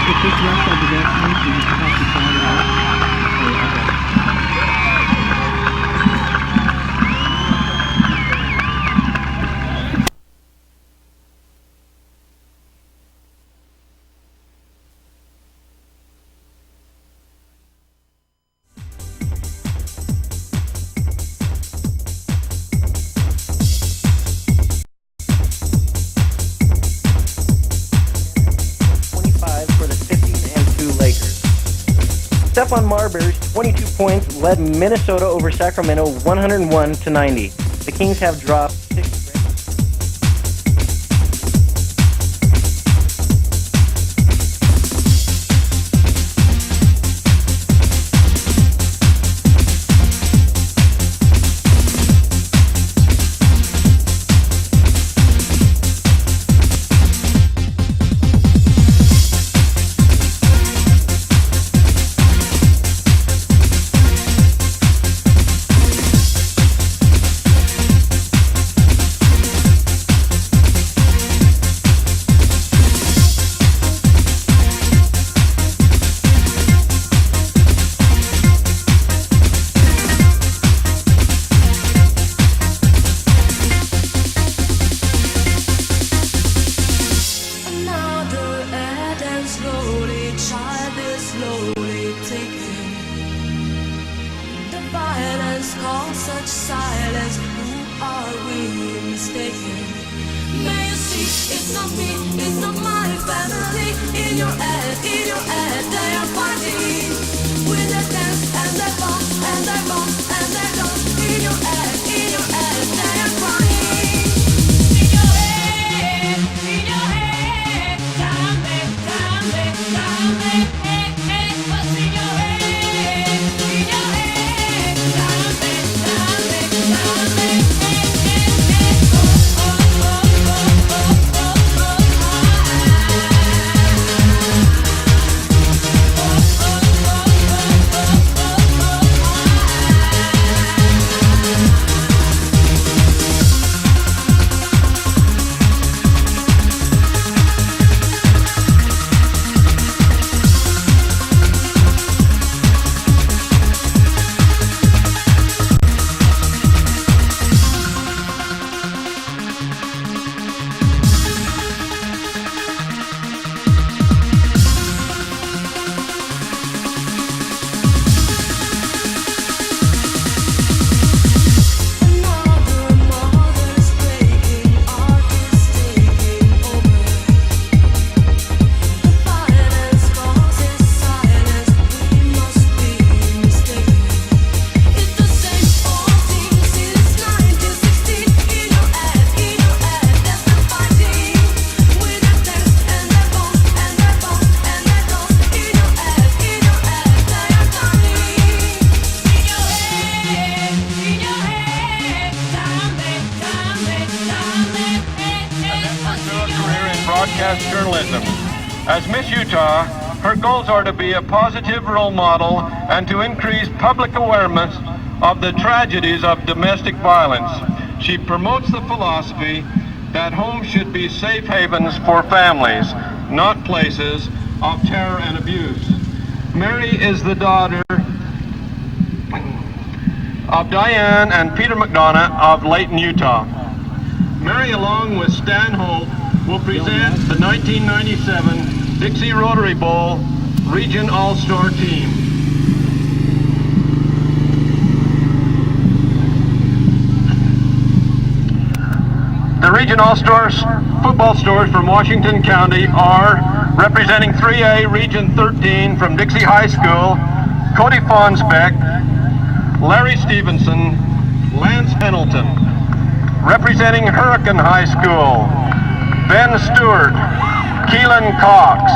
If this rest of the destination, you just have to find it out. Stephon Marbury's 22 points led Minnesota over Sacramento 101-90. The Kings have dropped 6. Journalism. As Miss Utah, her goals are to be a positive role model and to increase public awareness of the tragedies of domestic violence. She promotes the philosophy that homes should be safe havens for families, not places of terror and abuse. Mary is the daughter of Diane and Peter McDonough of Layton, Utah. Mary, along with Stan Hope, will present the 1997 Dixie Rotary Bowl Region All-Star Team. The Region All-Stars football stars from Washington County are representing 3A Region 13 from Dixie High School, Cody Fonsbeck, Larry Stevenson, Lance Pendleton. Representing Hurricane High School, Ben Stewart, Keelan Cox.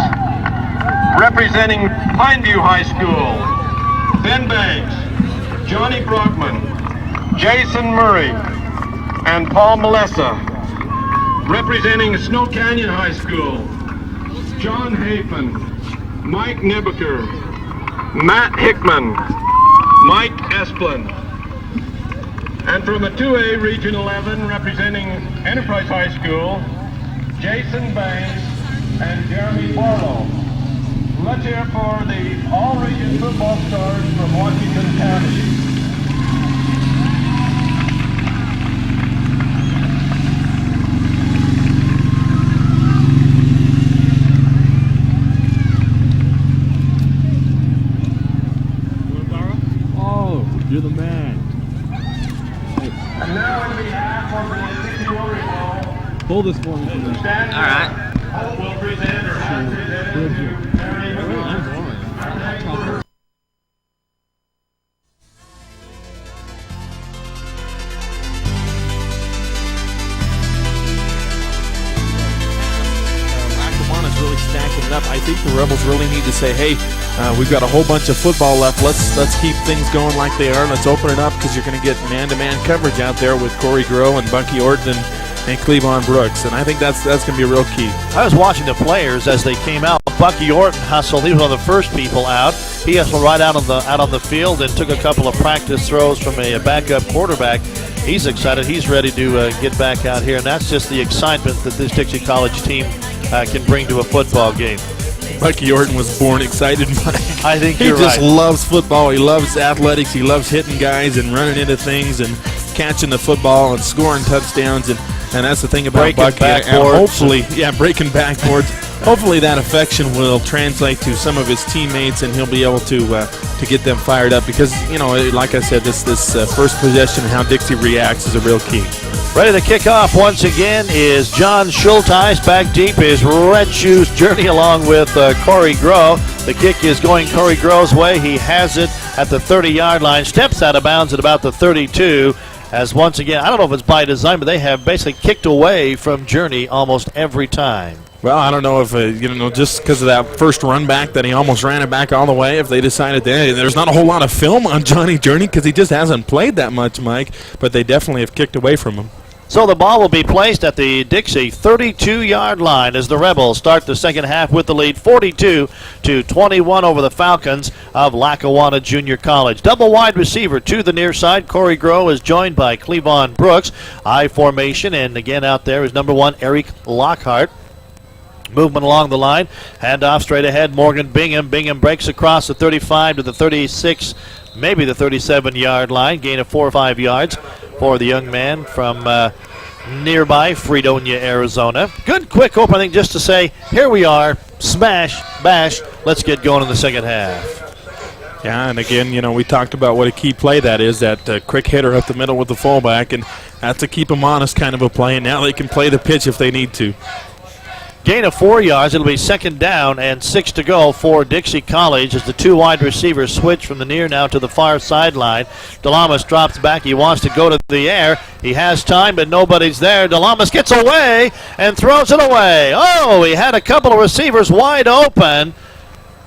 Representing Pineview High School, Ben Banks, Johnny Brockman, Jason Murray, and Paul Melessa. Representing Snow Canyon High School, John Hafen, Mike Nebeker, Matt Hickman, Mike Esplin. And from a 2A Region 11, representing Enterprise High School, Jason Banks and Jeremy Barlow. all region football stars from Washington County. Oh, you're the man. And now on behalf of the Dixie Rebels, Pull this one for me. all right. We'll present or have presented to Mary McCoy. Lackawanna's really stacking it up. I think the Rebels really need to say, hey, we've got a whole bunch of football left. Let's keep things going like they are. Let's open it up because you're going to get man-to-man coverage out there with Corey Groh and Bucky Orton and Cleavon Brooks. And I think that's going to be a real key. I was watching the players as they came out. Bucky Orton hustled. He was one of the first people out. He hustled right out on the field and took a couple of practice throws from a backup quarterback. He's excited. He's ready to get back out here, and that's just the excitement that this Dixie College team can bring to a football game. Bucky Orton was born excited, Mike. I think he you're just right. loves football. He loves athletics. He loves hitting guys and running into things and catching the football and scoring touchdowns. And that's the thing about Breaking Bucky. And hopefully, breaking backboards. Hopefully that affection will translate to some of his teammates, and he'll be able to get them fired up because, like I said, this first possession and how Dixie reacts is a real key. Ready to kick off once again is John Schulteis. Back deep is Red Shoes Journey along with Corey Groh. The kick is going Corey Groh's way. He has it at the 30-yard line, steps out of bounds at about the 32. As once again, I don't know if it's by design, but they have basically kicked away from Journey almost every time. Well, I don't know if, just because of that first run back that he almost ran it back all the way, if they decided that there's not a whole lot of film on Johnny Journey because he just hasn't played that much, Mike, but they definitely have kicked away from him. So the ball will be placed at the Dixie 32-yard line as the Rebels start the second half with the lead 42-21 over the Falcons of Lackawanna Junior College. Double wide receiver to the near side. Corey Groh is joined by Cleavon Brooks. I formation, and again out there is number 1 Eric Lockhart. Movement along the line. Handoff straight ahead. Morgan Bingham. Bingham breaks across the 35 to the 36, maybe the 37-yard line. Gain of 4 or 5 yards for the young man from nearby Fredonia, Arizona. Good quick opening just to say, here we are. Smash, bash. Let's get going in the second half. Yeah, and again, we talked about what a key play that is, that quick hitter up the middle with the fullback, and that's a keep them honest kind of a play, and now they can play the pitch if they need to. Gain of 4 yards. It'll be second down and 6 to go for Dixie College as the 2 wide receivers switch from the near now to the far sideline. Delamas drops back. He wants to go to the air. He has time, but nobody's there. Delamas gets away and throws it away. Oh, he had a couple of receivers wide open.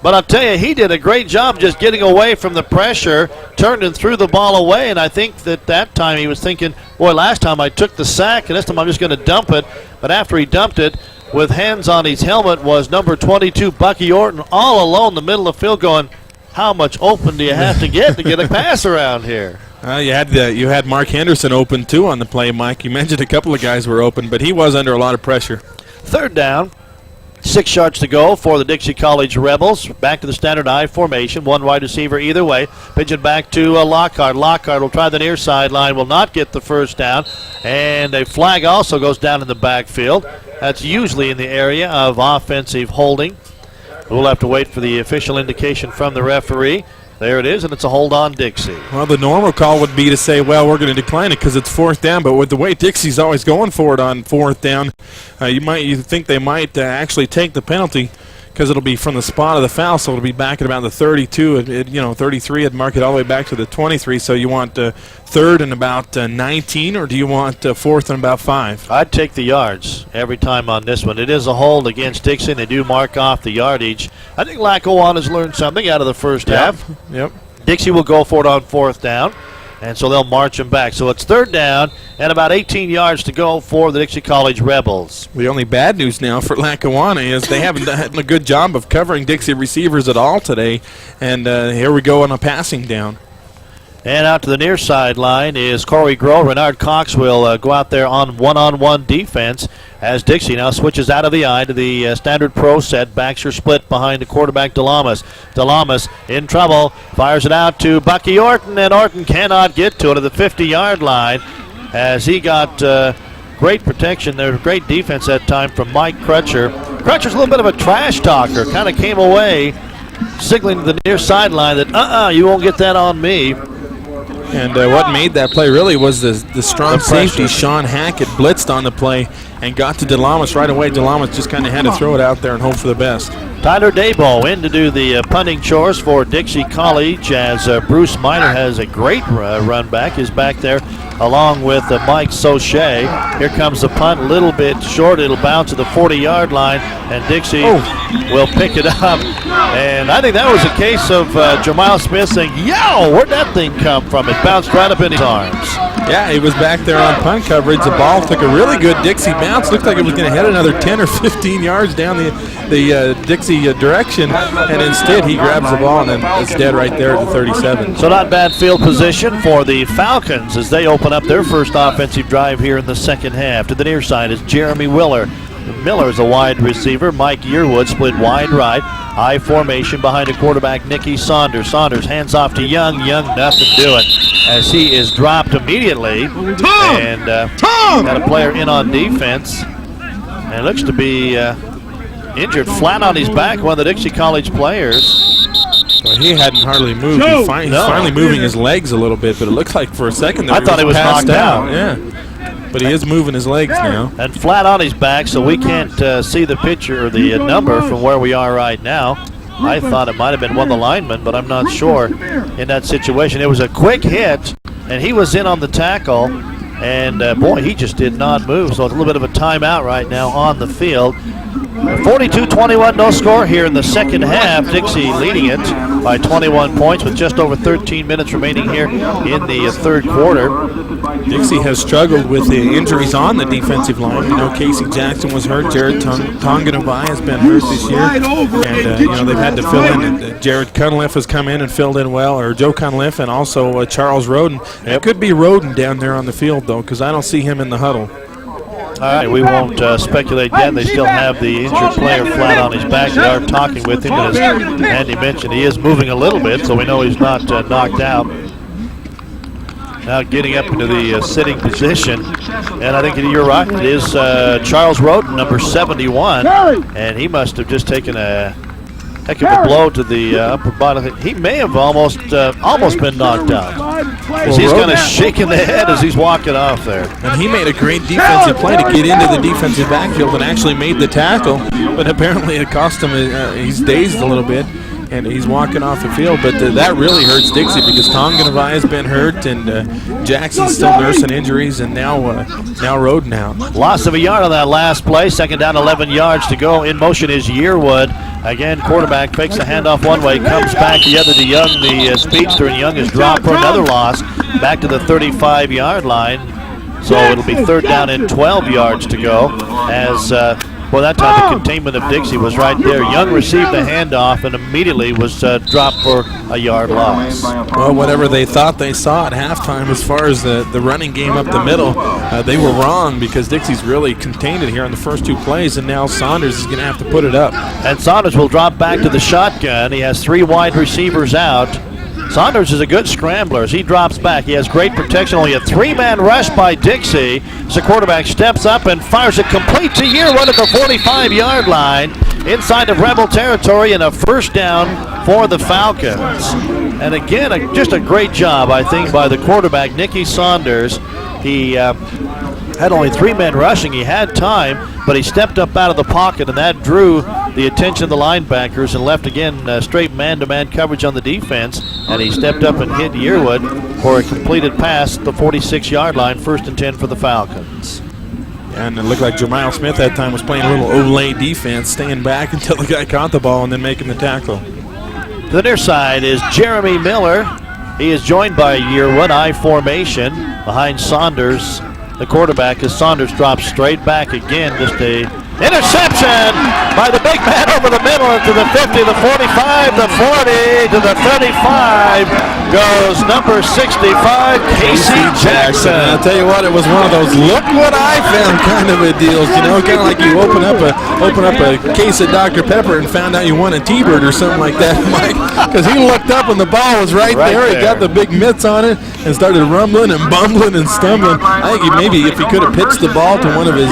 But I'll tell you, he did a great job just getting away from the pressure, turned and threw the ball away, and I think that time he was thinking, boy, last time I took the sack, and this time I'm just going to dump it. But after he dumped it, with hands on his helmet, was number 22, Bucky Orton, all alone in the middle of the field going, how much open do you have to get a pass around here? You had Mark Henderson open, too, on the play, Mike. You mentioned a couple of guys were open, but he was under a lot of pressure. Third down. 6 yards to go for the Dixie College Rebels. Back to the standard I formation. 1 wide receiver either way. Pitch it back to Lockhart. Lockhart will try the near sideline. Will not get the first down. And a flag also goes down in the backfield. That's usually in the area of offensive holding. We'll have to wait for the official indication from the referee. There it is, and it's a hold on Dixie. Well, the normal call would be to say, well, we're going to decline it because it's 4th down. But with the way Dixie's always going for it on 4th down, you think they might actually take the penalty because it'll be from the spot of the foul, so it'll be back at about the 32. 33. It'd mark it all the way back to the 23. So you want 3rd and about 19, or do you want 4th and about 5? I'd take the yards every time on this one. It is a hold against Dixie. They do mark off the yardage. I think Lackawanna's learned something out of the first half. Yep. Dixie will go for it on 4th down, and so they'll march him back. So it's 3rd down and about 18 yards to go for the Dixie College Rebels. The only bad news now for Lackawanna is they haven't done a good job of covering Dixie receivers at all today, and here we go on a passing down. And out to the near sideline is Corey Groh. Renard Cox will go out there on one-on-one defense as Dixie now switches out of the eye to the standard pro set. Backs are split behind the quarterback DeLamas. DeLamas in trouble. Fires it out to Bucky Orton, and Orton cannot get to it at the 50-yard line as he got great protection there. Great defense that time from Mike Crutcher. Crutcher's a little bit of a trash talker. Kind of came away signaling to the near sideline that, you won't get that on me. And what made that play really was the strong safety. Sean Hackett blitzed on the play and got to DeLamas right away. DeLamas just kind of had to throw it out there and hope for the best. Tyler Dayball in to do the punting chores for Dixie College as Bruce Miner has a great run back. He's back there along with Mike Sauché. Here comes the punt, a little bit short. It'll bounce to the 40-yard line, and Dixie will pick it up. And I think that was a case of Jamal Smith saying, yo, where'd that thing come from? It bounced right up in his arms. Yeah, he was back there on punt coverage. The ball took a really good Dixie bounce. Looked like it was going to head another 10 or 15 yards down the Dixie direction, and instead he grabs the ball and then it's dead right there at the 37. So not bad field position for the Falcons as they open up their first offensive drive here in the second half. To the near side is Jeremy Willer. Miller is a wide receiver. Mike Yearwood split wide right. I formation behind a quarterback, Nicky Saunders. Saunders hands off to Young. Young nothing doing as he is dropped immediately. And got a player in on defense. And it looks to be injured flat on his back, one of the Dixie College players. Well, he hadn't hardly moved. He's finally moving his legs a little bit, but it looked like for a second there I thought he was passed knocked out. Yeah. But he is moving his legs now. And flat on his back, so we can't see the picture or the number from where we are right now. I thought it might have been one of the linemen, but I'm not sure in that situation. It was a quick hit, and he was in on the tackle, and boy, he just did not move. So it's a little bit of a timeout right now on the field. 42-21, no score here in the second half. Dixie leading it by 21 points with just over 13 minutes remaining here in the third quarter. Dixie has struggled with the injuries on the defensive line. You know, Casey Jackson was hurt. Jared Tonganavai has been hurt this year. And, they've had to fill in. Jared Cunliffe has come in and filled in well, or Joe Cunliffe, and also Charles Roden. It could be Roden down there on the field, though, because I don't see him in the huddle. All right, we won't speculate yet. They still have the injured player flat on his back. They are talking with him, as Andy mentioned. He is moving a little bit, so we know he's not knocked out. Now getting up into the sitting position, and I think you're right. It is Charles Roden, number 71, and he must have just taken a heck of a blow to the upper body. He may have almost been knocked out. Well, he's kind of shaking the head as he's walking off there. And he made a great defensive play to get into the defensive backfield and actually made the tackle, but apparently it cost him. He's dazed a little bit, and he's walking off the field. But that really hurts Dixie because Tonganavai has been hurt, and Jackson's still nursing injuries, and now Roden out. Loss of a yard on that last play. Second down, 11 yards to go. In motion is Yearwood. Again, quarterback fakes the handoff one way, comes back the other to Young, the speedster, and Young is dropped for another loss. Back to the 35-yard line. So it'll be third down and 12 yards to go as that time the containment of Dixie was right there. Young received the handoff and immediately was dropped for a yard loss. Well, whatever they thought they saw at halftime as far as the running game up the middle, they were wrong because Dixie's really contained it here on the first two plays, and now Saunders is going to have to put it up. And Saunders will drop back to the shotgun. He has three wide receivers out. Saunders is a good scrambler as he drops back. He has great protection. Only a three-man rush by Dixie. So the quarterback steps up and fires it complete to Yearwood at the 45-yard line inside of Rebel territory, and a first down for the Falcons. And again, just a great job, I think, by the quarterback, Nicky Saunders. He had only three men rushing. He had time, but he stepped up out of the pocket, and that drew the attention of the linebackers and left, again, straight man-to-man coverage on the defense. And he stepped up and hit Yearwood for a completed pass at the 46-yard line, first and 10 for the Falcons. And it looked like Jamal Smith that time was playing a little Olay defense, staying back until the guy caught the ball and then making the tackle. To the near side is Jeremy Miller. He is joined by Yearwood, I formation, behind Saunders, the quarterback, as Saunders drops straight back again. Just a Interception by the big man over the middle to the 50, the 45, the 40, to the 35 goes number 65, Casey Jackson. I'll tell you what, it was one of those look what I found kind of a deals, you know, kind of like you open up a case of Dr. Pepper and found out you won a T-Bird or something like that, Mike, because he looked up and the ball was right there. He got the big mitts on it and started rumbling and bumbling and stumbling. I think maybe if he could have pitched the ball to one of his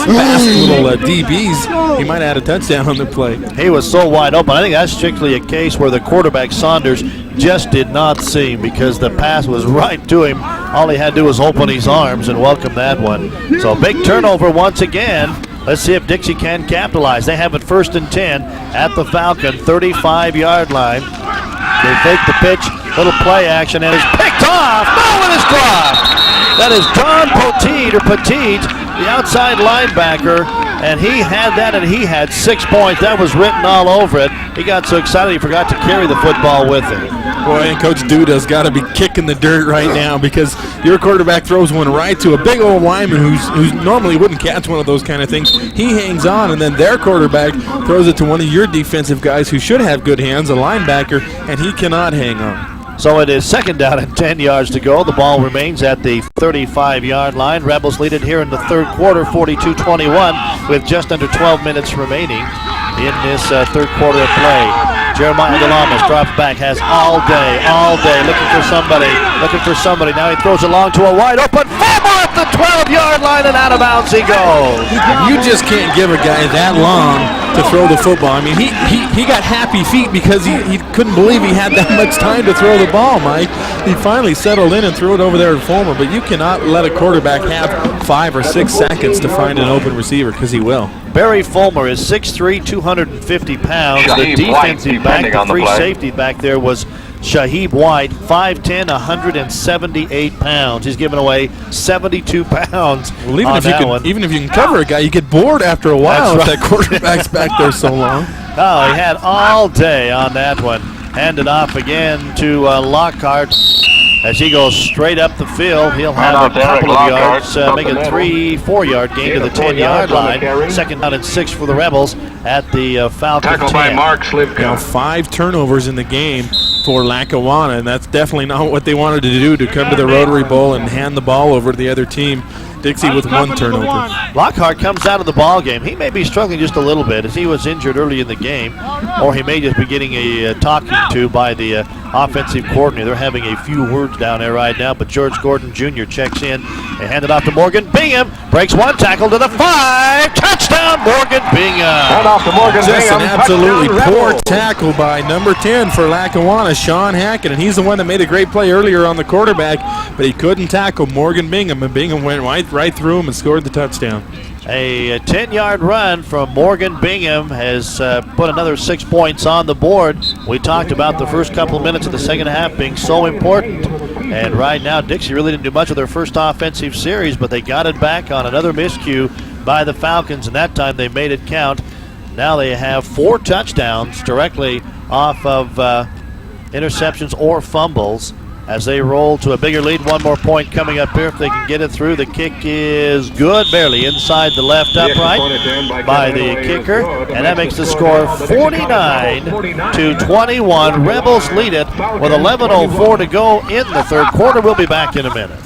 fast little DBs, he might have had a touchdown on the play. He was so wide open. I think that's strictly a case where the quarterback, Saunders, just did not see him because the pass was right to him. All he had to do was open his arms and welcome that one. So big turnover once again. Let's see if Dixie can capitalize. They have it 1st and 10 at the Falcon 35-yard line. They fake the pitch, little play action, and it's picked off. No, it is dropped. That is John Petit, the outside linebacker, and he had that, and he had 6 points. That was written all over it. He got so excited he forgot to carry the football with him. Boy, and Coach Duda's got to be kicking the dirt right now because your quarterback throws one right to a big old lineman who normally wouldn't catch one of those kind of things. He hangs on, and then their quarterback throws it to one of your defensive guys who should have good hands, a linebacker, and he cannot hang on. So it is 2nd down and 10 yards to go. The ball remains at the 35-yard line. Rebels lead it here in the 3rd quarter, 42-21, with just under 12 minutes remaining in this 3rd quarter of play. Jeremiah Delamas drops back, has all day, looking for somebody. Now he throws it long to a wide open fumble at the 12-yard line, and out of bounds he goes. You just can't give a guy that long to throw the football. I mean, he got happy feet because he couldn't believe he had that much time to throw the ball, Mike. He finally settled in and threw it over there to Fulmer, but you cannot let a quarterback have 5 or 6 seconds to find an open receiver because he will. Barry Fulmer is 6'3", 250 pounds. The defensive back, the free safety back there was Shaheeb White, 5'10", 178 pounds. He's given away 72 pounds. Well, even if you can cover a guy, you get bored after a while if that quarterback's back there so long. Oh, he had all day on that one. Handed off again to Lockhart. As he goes straight up the field, he'll have a couple of yards, make a 3-4 yard gain to the 10-yard line. 2nd down and 6 for the Rebels at the Falcon 10. Tackle by Mark Slivka. Now 5 turnovers in the game for Lackawanna, and that's definitely not what they wanted to do, to come to the Rotary Bowl and hand the ball over to the other team. Dixie with 1 turnover. Lockhart comes out of the ball game. He may be struggling just a little bit as he was injured early in the game, or he may just be getting a talking to by the offensive coordinator. They're having a few words down there right now, but George Gordon Jr. checks in and hand it off to Morgan Bingham. Breaks 1 tackle to the 5. Touchdown, Morgan Bingham. Hand off to Morgan Just Bingham. an absolutely poor tackle by number 10 for Lackawanna, Sean Hackett, and he's the one that made a great play earlier on the quarterback, but he couldn't tackle Morgan Bingham, and Bingham went right through him and scored the touchdown. A 10-yard run from Morgan Bingham has put another 6 points on the board. We talked about the first couple of minutes of the second half being so important. And right now, Dixie really didn't do much of their first offensive series, but they got it back on another miscue by the Falcons, and that time they made it count. Now they have 4 touchdowns directly off of interceptions or fumbles as they roll to a bigger lead. 1 more point coming up here if they can get it through. The kick is good, barely inside the left upright by the kicker, and that makes the score 49-21. Rebels lead it with 11:04 to go in the 3rd quarter. We'll be back in a minute.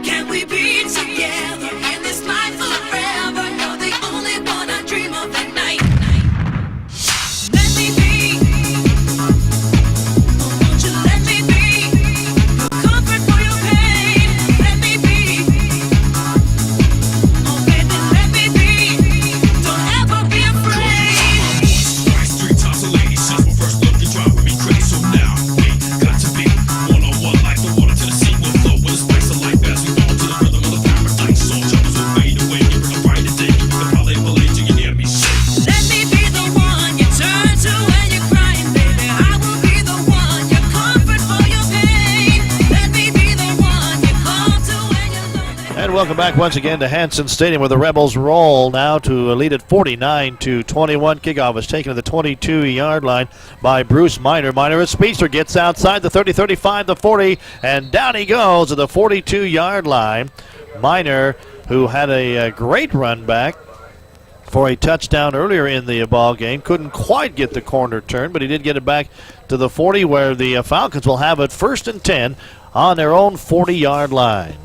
Can we be together? welcome back once again to Hanson Stadium, where the Rebels roll now to a lead at 49-21. Kickoff is taken to the 22-yard line by Bruce Miner. Miner, a speedster, gets outside the 30, 35, the 40, and down he goes to the 42-yard line. Miner, who had a great run back for a touchdown earlier in the ball game, couldn't quite get the corner turn, but he did get it back to the 40, where the Falcons will have it 1st and 10 on their own 40-yard line.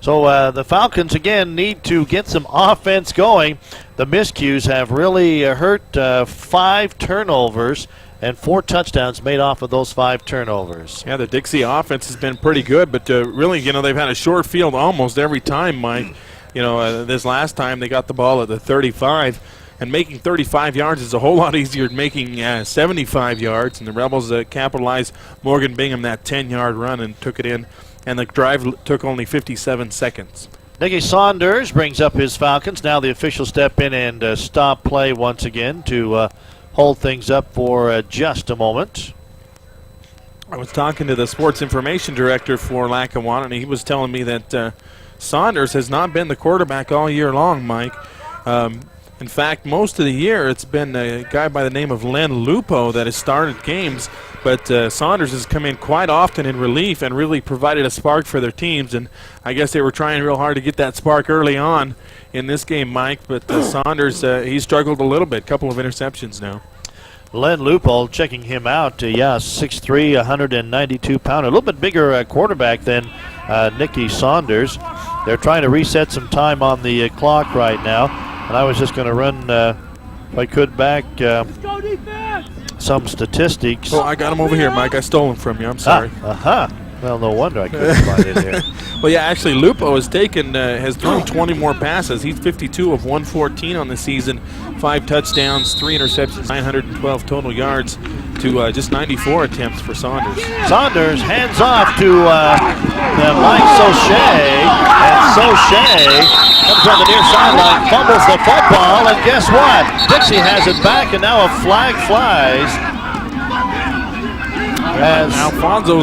So the Falcons, again, need to get some offense going. The miscues have really hurt 5 turnovers and 4 touchdowns made off of those 5 turnovers. Yeah, the Dixie offense has been pretty good, but really, they've had a short field almost every time, Mike. This last time they got the ball at the 35, and making 35 yards is a whole lot easier than making 75 yards, and the Rebels capitalized Morgan Bingham that 10-yard run and took it in. And the drive took only 57 seconds. Nicky Saunders brings up his Falcons. Now the officials step in and stop play once again to hold things up for just a moment. I was talking to the sports information director for Lackawanna, and he was telling me that Saunders has not been the quarterback all year long, Mike. In fact, most of the year it's been a guy by the name of Len Lupo that has started games, but Saunders has come in quite often in relief and really provided a spark for their teams, and I guess they were trying real hard to get that spark early on in this game, Mike, but Saunders, he struggled a little bit, couple of interceptions now. Len Lupo, checking him out, 6'3", 192-pounder, a little bit bigger quarterback than Nicky Saunders. They're trying to reset some time on the clock right now. And I was just going to run, if I could, back some statistics. Oh, I got him over here, Mike. I stole him from you. I'm sorry. Well, no wonder I couldn't find it here. Well, yeah, actually, Lupo has thrown 20 more passes. He's 52 of 114 on the season, 5 touchdowns, 3 interceptions, 912 total yards to just 94 attempts for Saunders. Saunders hands off to Mike Sauché, and Sauché comes on the near sideline, fumbles the football, and guess what? Dixie has it back, and now a flag flies. As Alfonso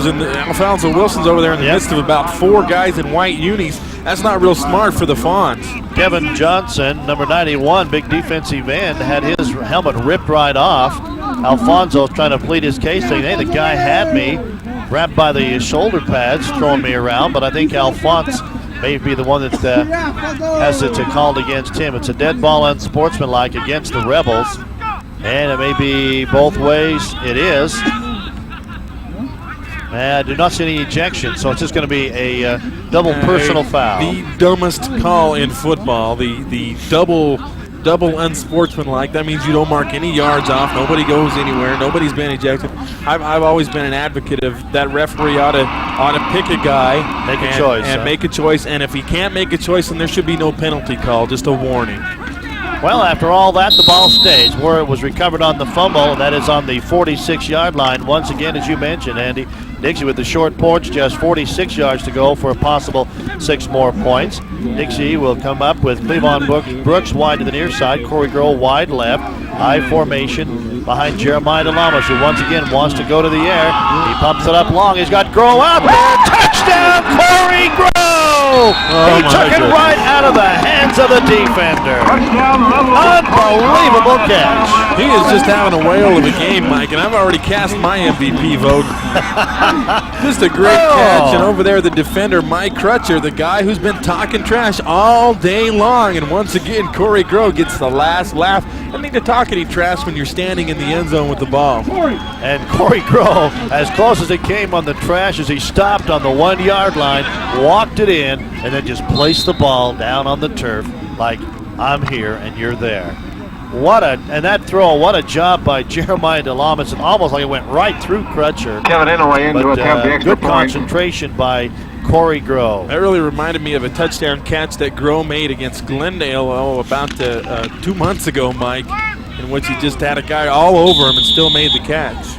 Wilson's over there in the midst of about 4 guys in white unis. That's not real smart for the Fawns. Kevin Johnson, number 91, big defensive end, had his helmet ripped right off. Alfonso's trying to plead his case, saying, hey, the guy had me, grabbed by the shoulder pads, throwing me around, but I think Alphonse may be the one that has it called against him. It's a dead ball unsportsmanlike against the Rebels, and it may be both ways. It is. I do not see any ejection, so it's just going to be a double personal foul. The dumbest call in football, the double unsportsmanlike. That means you don't mark any yards off. Nobody goes anywhere. Nobody's been ejected. I've always been an advocate of that referee ought to pick a guy, make a choice. And if he can't make a choice, then there should be no penalty call, just a warning. Well, after all that, the ball stays where it was recovered on the fumble, and that is on the 46-yard line. Once again, as you mentioned, Andy, Dixie with the short porch, just 46 yards to go for a possible 6 more points. Dixie will come up with Cleavon Brooks wide to the near side, Corey Grohl wide left, high formation behind Jeremiah DeLamas, who once again wants to go to the air. He pumps it up long. He's got Grohl out there. Touchdown, Corey Grohl! He took it right out of the hands of the defender. Unbelievable catch. He is just having a whale of a game, Mike, and I've already cast my MVP vote. Just a great catch, and over there the defender, Mike Crutcher, the guy who's been talking trash all day long, and once again Corey Grohl gets the last laugh. I need to talk any trash when you're standing in the end zone with the ball. And Corey Grohl, as close as it came on the trash, as he stopped on the 1-yard line, walked it in, and then just placed the ball down on the turf like, I'm here and you're there. What a job by Jeremiah DeLamas, and almost like it went right through Crutcher. Kevin Inouye in to attempt the extra good concentration by Corey Grohl. That really reminded me of a touchdown catch that Grohl made against Glendale about 2 months ago, Mike, in which he just had a guy all over him and still made the catch.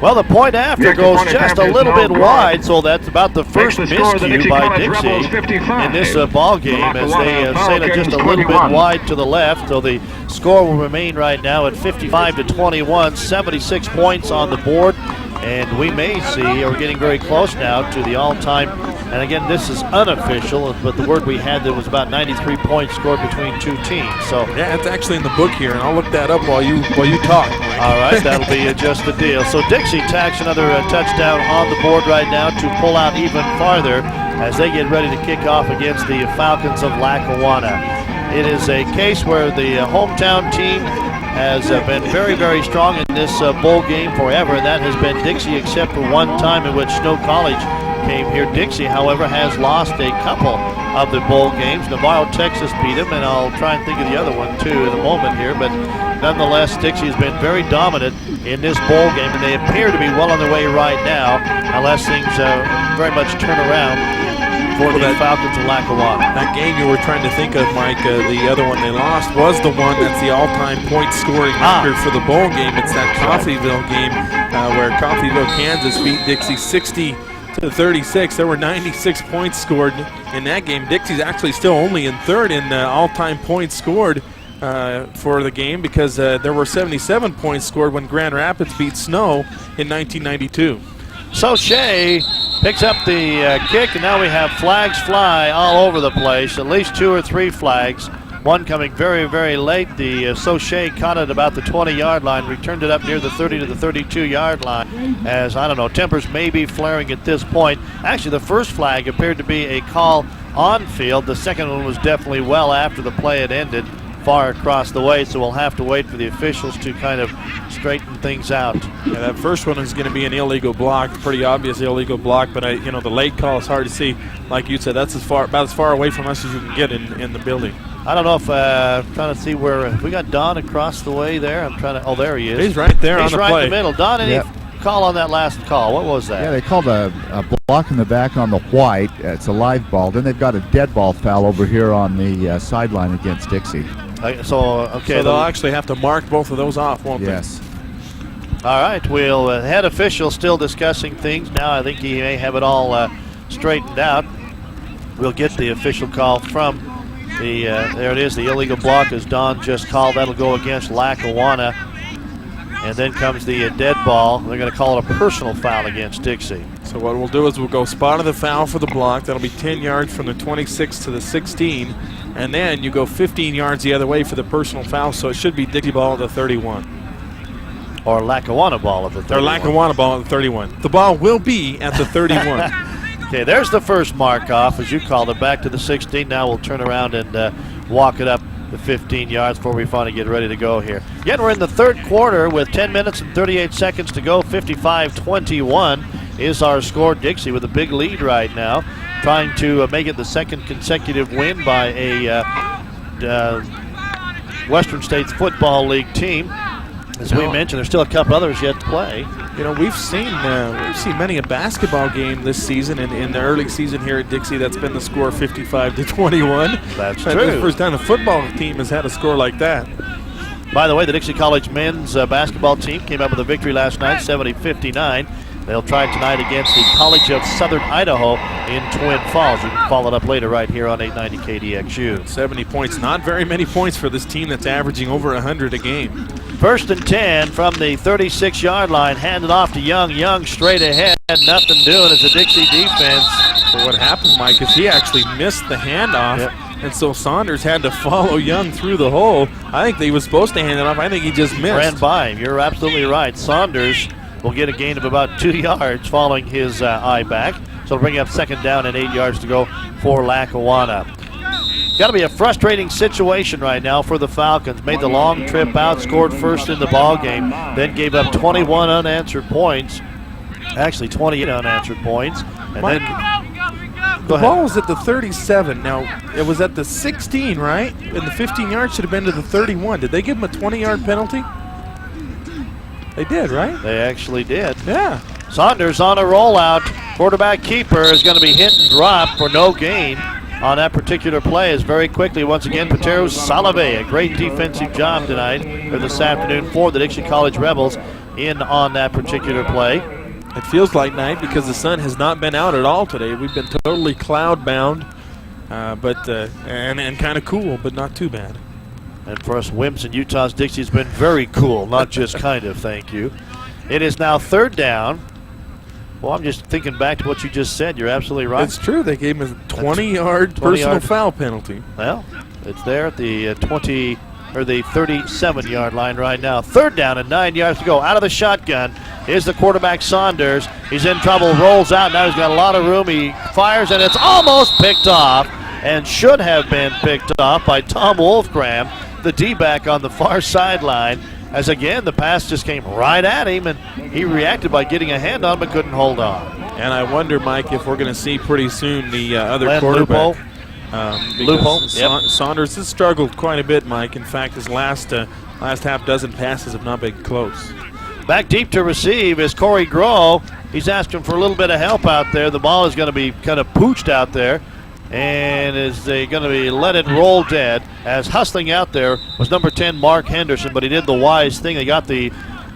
Well, the point after goes just a little bit wide, so that's about the first miscue by Dixie in this ball game, as they sail it just a little bit wide to the left. So the score will remain right now at 55-21, 76 points on the board, and we may see, or we're getting very close now to the all-time And again, this is unofficial, but the word we had, there was about 93 points scored between two teams. So yeah, it's actually in the book here, and I'll look that up while you talk. Mike. All right, that'll be just the deal. So Dixie tacks another touchdown on the board right now to pull out even farther as they get ready to kick off against the Falcons of Lackawanna. It is a case where the hometown team has been very, very strong in this bowl game forever, and that has been Dixie, except for one time in which Snow College came here. Dixie, however, has lost a couple of the bowl games. Navarro, Texas beat them, and I'll try and think of the other one too in a moment here, but nonetheless, Dixie has been very dominant in this bowl game, and they appear to be well on their way right now, unless things very much turn around for the Falcons of Lackawanna. That game you were trying to think of, Mike, the other one they lost was the one that's the all-time point scoring record for the bowl game. It's that Coffeyville game where Coffeyville, Kansas beat Dixie 60-36. There were 96 points scored in that game. Dixie's actually still only in third in all-time points scored for the game because there were 77 points scored when Grand Rapids beat Snow in 1992. So Shea picks up the kick, and now we have flags fly all over the place, at least 2 or 3 flags. One coming very, very late. The Soche caught it about the 20-yard line, returned it up near the 30 to the 32-yard line as, I don't know, tempers may be flaring at this point. Actually, the first flag appeared to be a call on field. The second one was definitely well after the play had ended, far across the way, so we'll have to wait for the officials to kind of straighten things out. Yeah, that first one is going to be an illegal block, pretty obvious illegal block, but the late call is hard to see. Like you said, that's about as far away from us as you can get in the building. I don't know if I'm trying to see where we got Don across the way there. I'm trying to. Oh, there he is. He's right there on the play. He's right in the middle. Don, any call on that last call? What was that? Yeah, they called a block in the back on the white. It's a live ball. Then they've got a dead ball foul over here on the sideline against Dixie. So they'll actually have to mark both of those off, won't they? Yes. All right. We'll head official still discussing things now. I think he may have it all straightened out. We'll get the official call from the. There it is. The illegal block as Don just called. That'll go against Lackawanna. And then comes the dead ball. They're going to call it a personal foul against Dixie. So what we'll do is we'll go spot of the foul for the block. That'll be 10 yards from the 26 to the 16. And then you go 15 yards the other way for the personal foul. So it should be Dixie ball at the 31. Or Lackawanna ball at the 31. Or Lackawanna ball at the 31. The ball will be at the 31. Okay, there's the first mark off, as you called it, back to the 16. Now we'll turn around and walk it up the 15 yards before we finally get ready to go here. Again, we're in the third quarter with 10 minutes and 38 seconds to go. 55-21 is our score. Dixie with a big lead right now, trying to make it the second consecutive win by a Western States Football League team. As we mentioned, there's still a couple others yet to play. We've seen many a basketball game this season, and in the early season here at Dixie, that's been the score 55-21. That's true. That's the first time a football team has had a score like that. By the way, the Dixie College men's basketball team came up with a victory last night, 70-59. They'll try tonight against the College of Southern Idaho in Twin Falls. You can follow it up later right here on 890 KDXU. 70 points, not very many points for this team that's averaging over 100 a game. First and 10 from the 36-yard line, handed off to Young. Young straight ahead, nothing doing as a Dixie defense. So what happened, Mike, is he actually missed the handoff. Yep. And so Saunders had to follow Young through the hole. I think he was supposed to hand it off. I think he just missed. Ran by him. You're absolutely right. Saunders will get a gain of about 2 yards following his eye back. So it'll bring up second down and 8 yards to go for Lackawanna. Got to be a frustrating situation right now for the Falcons. Made the long trip out, scored first in the ball game, then gave up 21 unanswered points. Actually, 28 unanswered points. And then the ball was at the 37. Now, it was at the 16, right? And the 15 yards should have been to the 31. Did they give him a 20-yard penalty? They did, right? They actually did. Yeah. Saunders on a rollout. Quarterback keeper is going to be hit and dropped for no gain on that particular play. Is very quickly, once again, Pateros Salave. A great defensive job tonight, or this afternoon, for the Dixie College Rebels in on that particular play. It feels like night because the sun has not been out at all today. We've been totally cloud-bound, and kind of cool, but not too bad. And for us Wimps and Utah's, Dixie's been very cool, not just kind of, thank you. It is now third down Well, I'm just thinking back to what you just said. You're absolutely right. It's true. They gave him a 20-yard personal foul penalty. Well, it's there at the 20 or the 37-yard line right now. Third down and 9 yards to go. Out of the shotgun is the quarterback Saunders. He's in trouble, rolls out. Now he's got a lot of room. He fires, and it's almost picked off and should have been picked off by Tom Wolfgram, the D-back on the far sideline. As again, the pass just came right at him, and he reacted by getting a hand on but couldn't hold on. And I wonder, Mike, if we're going to see pretty soon the other Len quarterback. Lupo. Yep. Saunders has struggled quite a bit, Mike. In fact, his last half dozen passes have not been close. Back deep to receive is Corey Groh. He's asking for a little bit of help out there. The ball is going to be kind of pooched out there. And is they going to be let it roll dead, as hustling out there was number 10 Mark Henderson, but he did the wise thing. They got the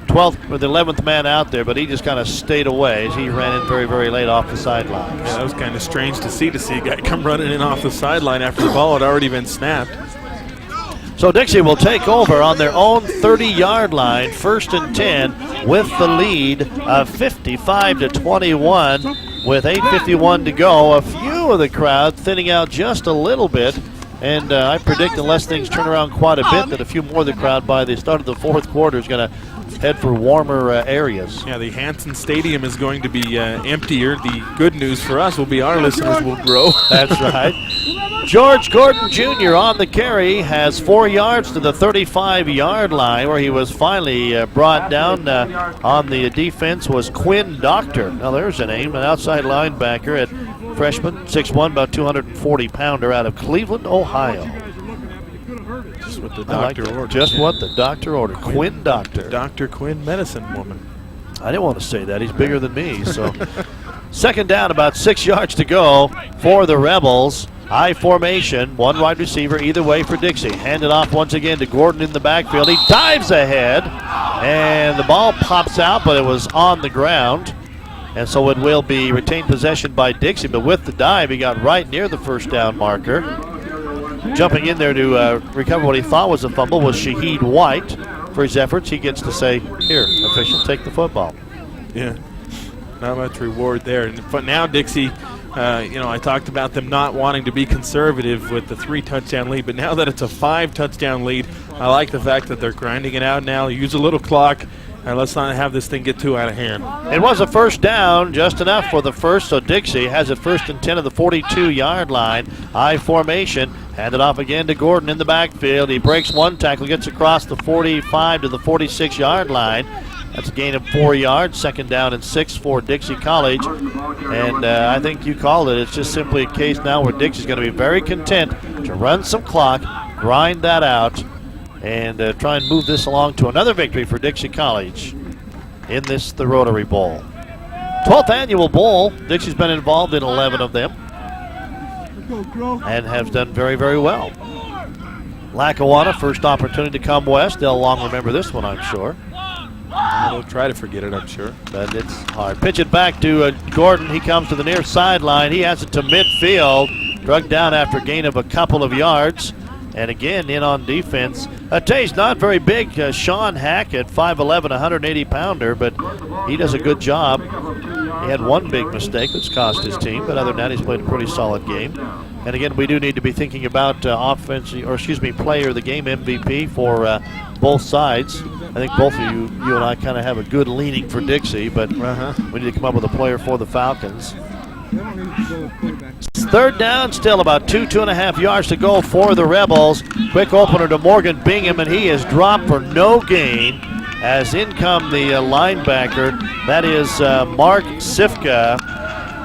12th or the 11th man out there, but he just kind of stayed away as he ran in very, very late off the sideline. Yeah, that was kind of strange to see a guy come running in off the sideline after the ball had already been snapped. So Dixie will take over on their own 30-yard line, 1st and 10, with the lead of 55-21. With 8:51 to go, a few of the crowd thinning out just a little bit, and I predict unless things turn around quite a bit, that a few more of the crowd by the start of the fourth quarter is going to head for warmer areas. Yeah, the Hanson Stadium is going to be emptier. The good news for us will be our listeners will grow. That's right. George Gordon Jr. on the carry has 4 yards to the 35-yard line, where he was finally brought down. On the defense was Quinn Doctor. Now there's a name, an outside linebacker at freshman, 6'1", about 240-pounder out of Cleveland, Ohio. Just what the doctor ordered. Just what the doctor ordered. Quinn Doctor. Dr. Quinn Medicine Woman. I didn't want to say that. He's bigger than me. So, second down, about 6 yards to go for the Rebels. I formation, one wide receiver either way for Dixie. Handed off once again to Gordon in the backfield. He dives ahead, and the ball pops out, but it was on the ground. And so it will be retained possession by Dixie, but with the dive, he got right near the first down marker. Jumping in there to recover what he thought was a fumble was Shaheed White. For his efforts, he gets to say, here, official, take the football. Yeah, not much reward there. But now Dixie, I talked about them not wanting to be conservative with the 3-touchdown lead, but now that it's a 5-touchdown lead, I like the fact that they're grinding it out now. Use a little clock, and let's not have this thing get too out of hand. It was a first down, just enough for the first, so Dixie has it 1st and 10 of the 42-yard line. I formation, handed off again to Gordon in the backfield. He breaks one tackle, gets across the 45 to the 46-yard line. That's a gain of 4 yards, 2nd down and 6 for Dixie College. And I think you called it. It's just simply a case now where Dixie's going to be very content to run some clock, grind that out, and try and move this along to another victory for Dixie College in the Rotary Bowl. 12th annual bowl. Dixie's been involved in 11 of them and has done very, very well. Lackawanna, first opportunity to come west. They'll long remember this one, I'm sure. They'll try to forget it, I'm sure. But it's hard. Pitch it back to Gordon. He comes to the near sideline. He has it to midfield. Drugged down after a gain of a couple of yards. And again, in on defense. Tay's not very big. Sean Hackett, 5'11", 180-pounder, but he does a good job. He had one big mistake that's cost his team, but other than that, he's played a pretty solid game. And again, we do need to be thinking about player of the game MVP for both sides. I think both of you and I kind of have a good leaning for Dixie, but we need to come up with a player for the Falcons. Third down, still about 2.5 yards to go for the Rebels. Quick opener to Morgan Bingham, and he is dropped for no gain. As in come the linebacker, that is Mark Slifka.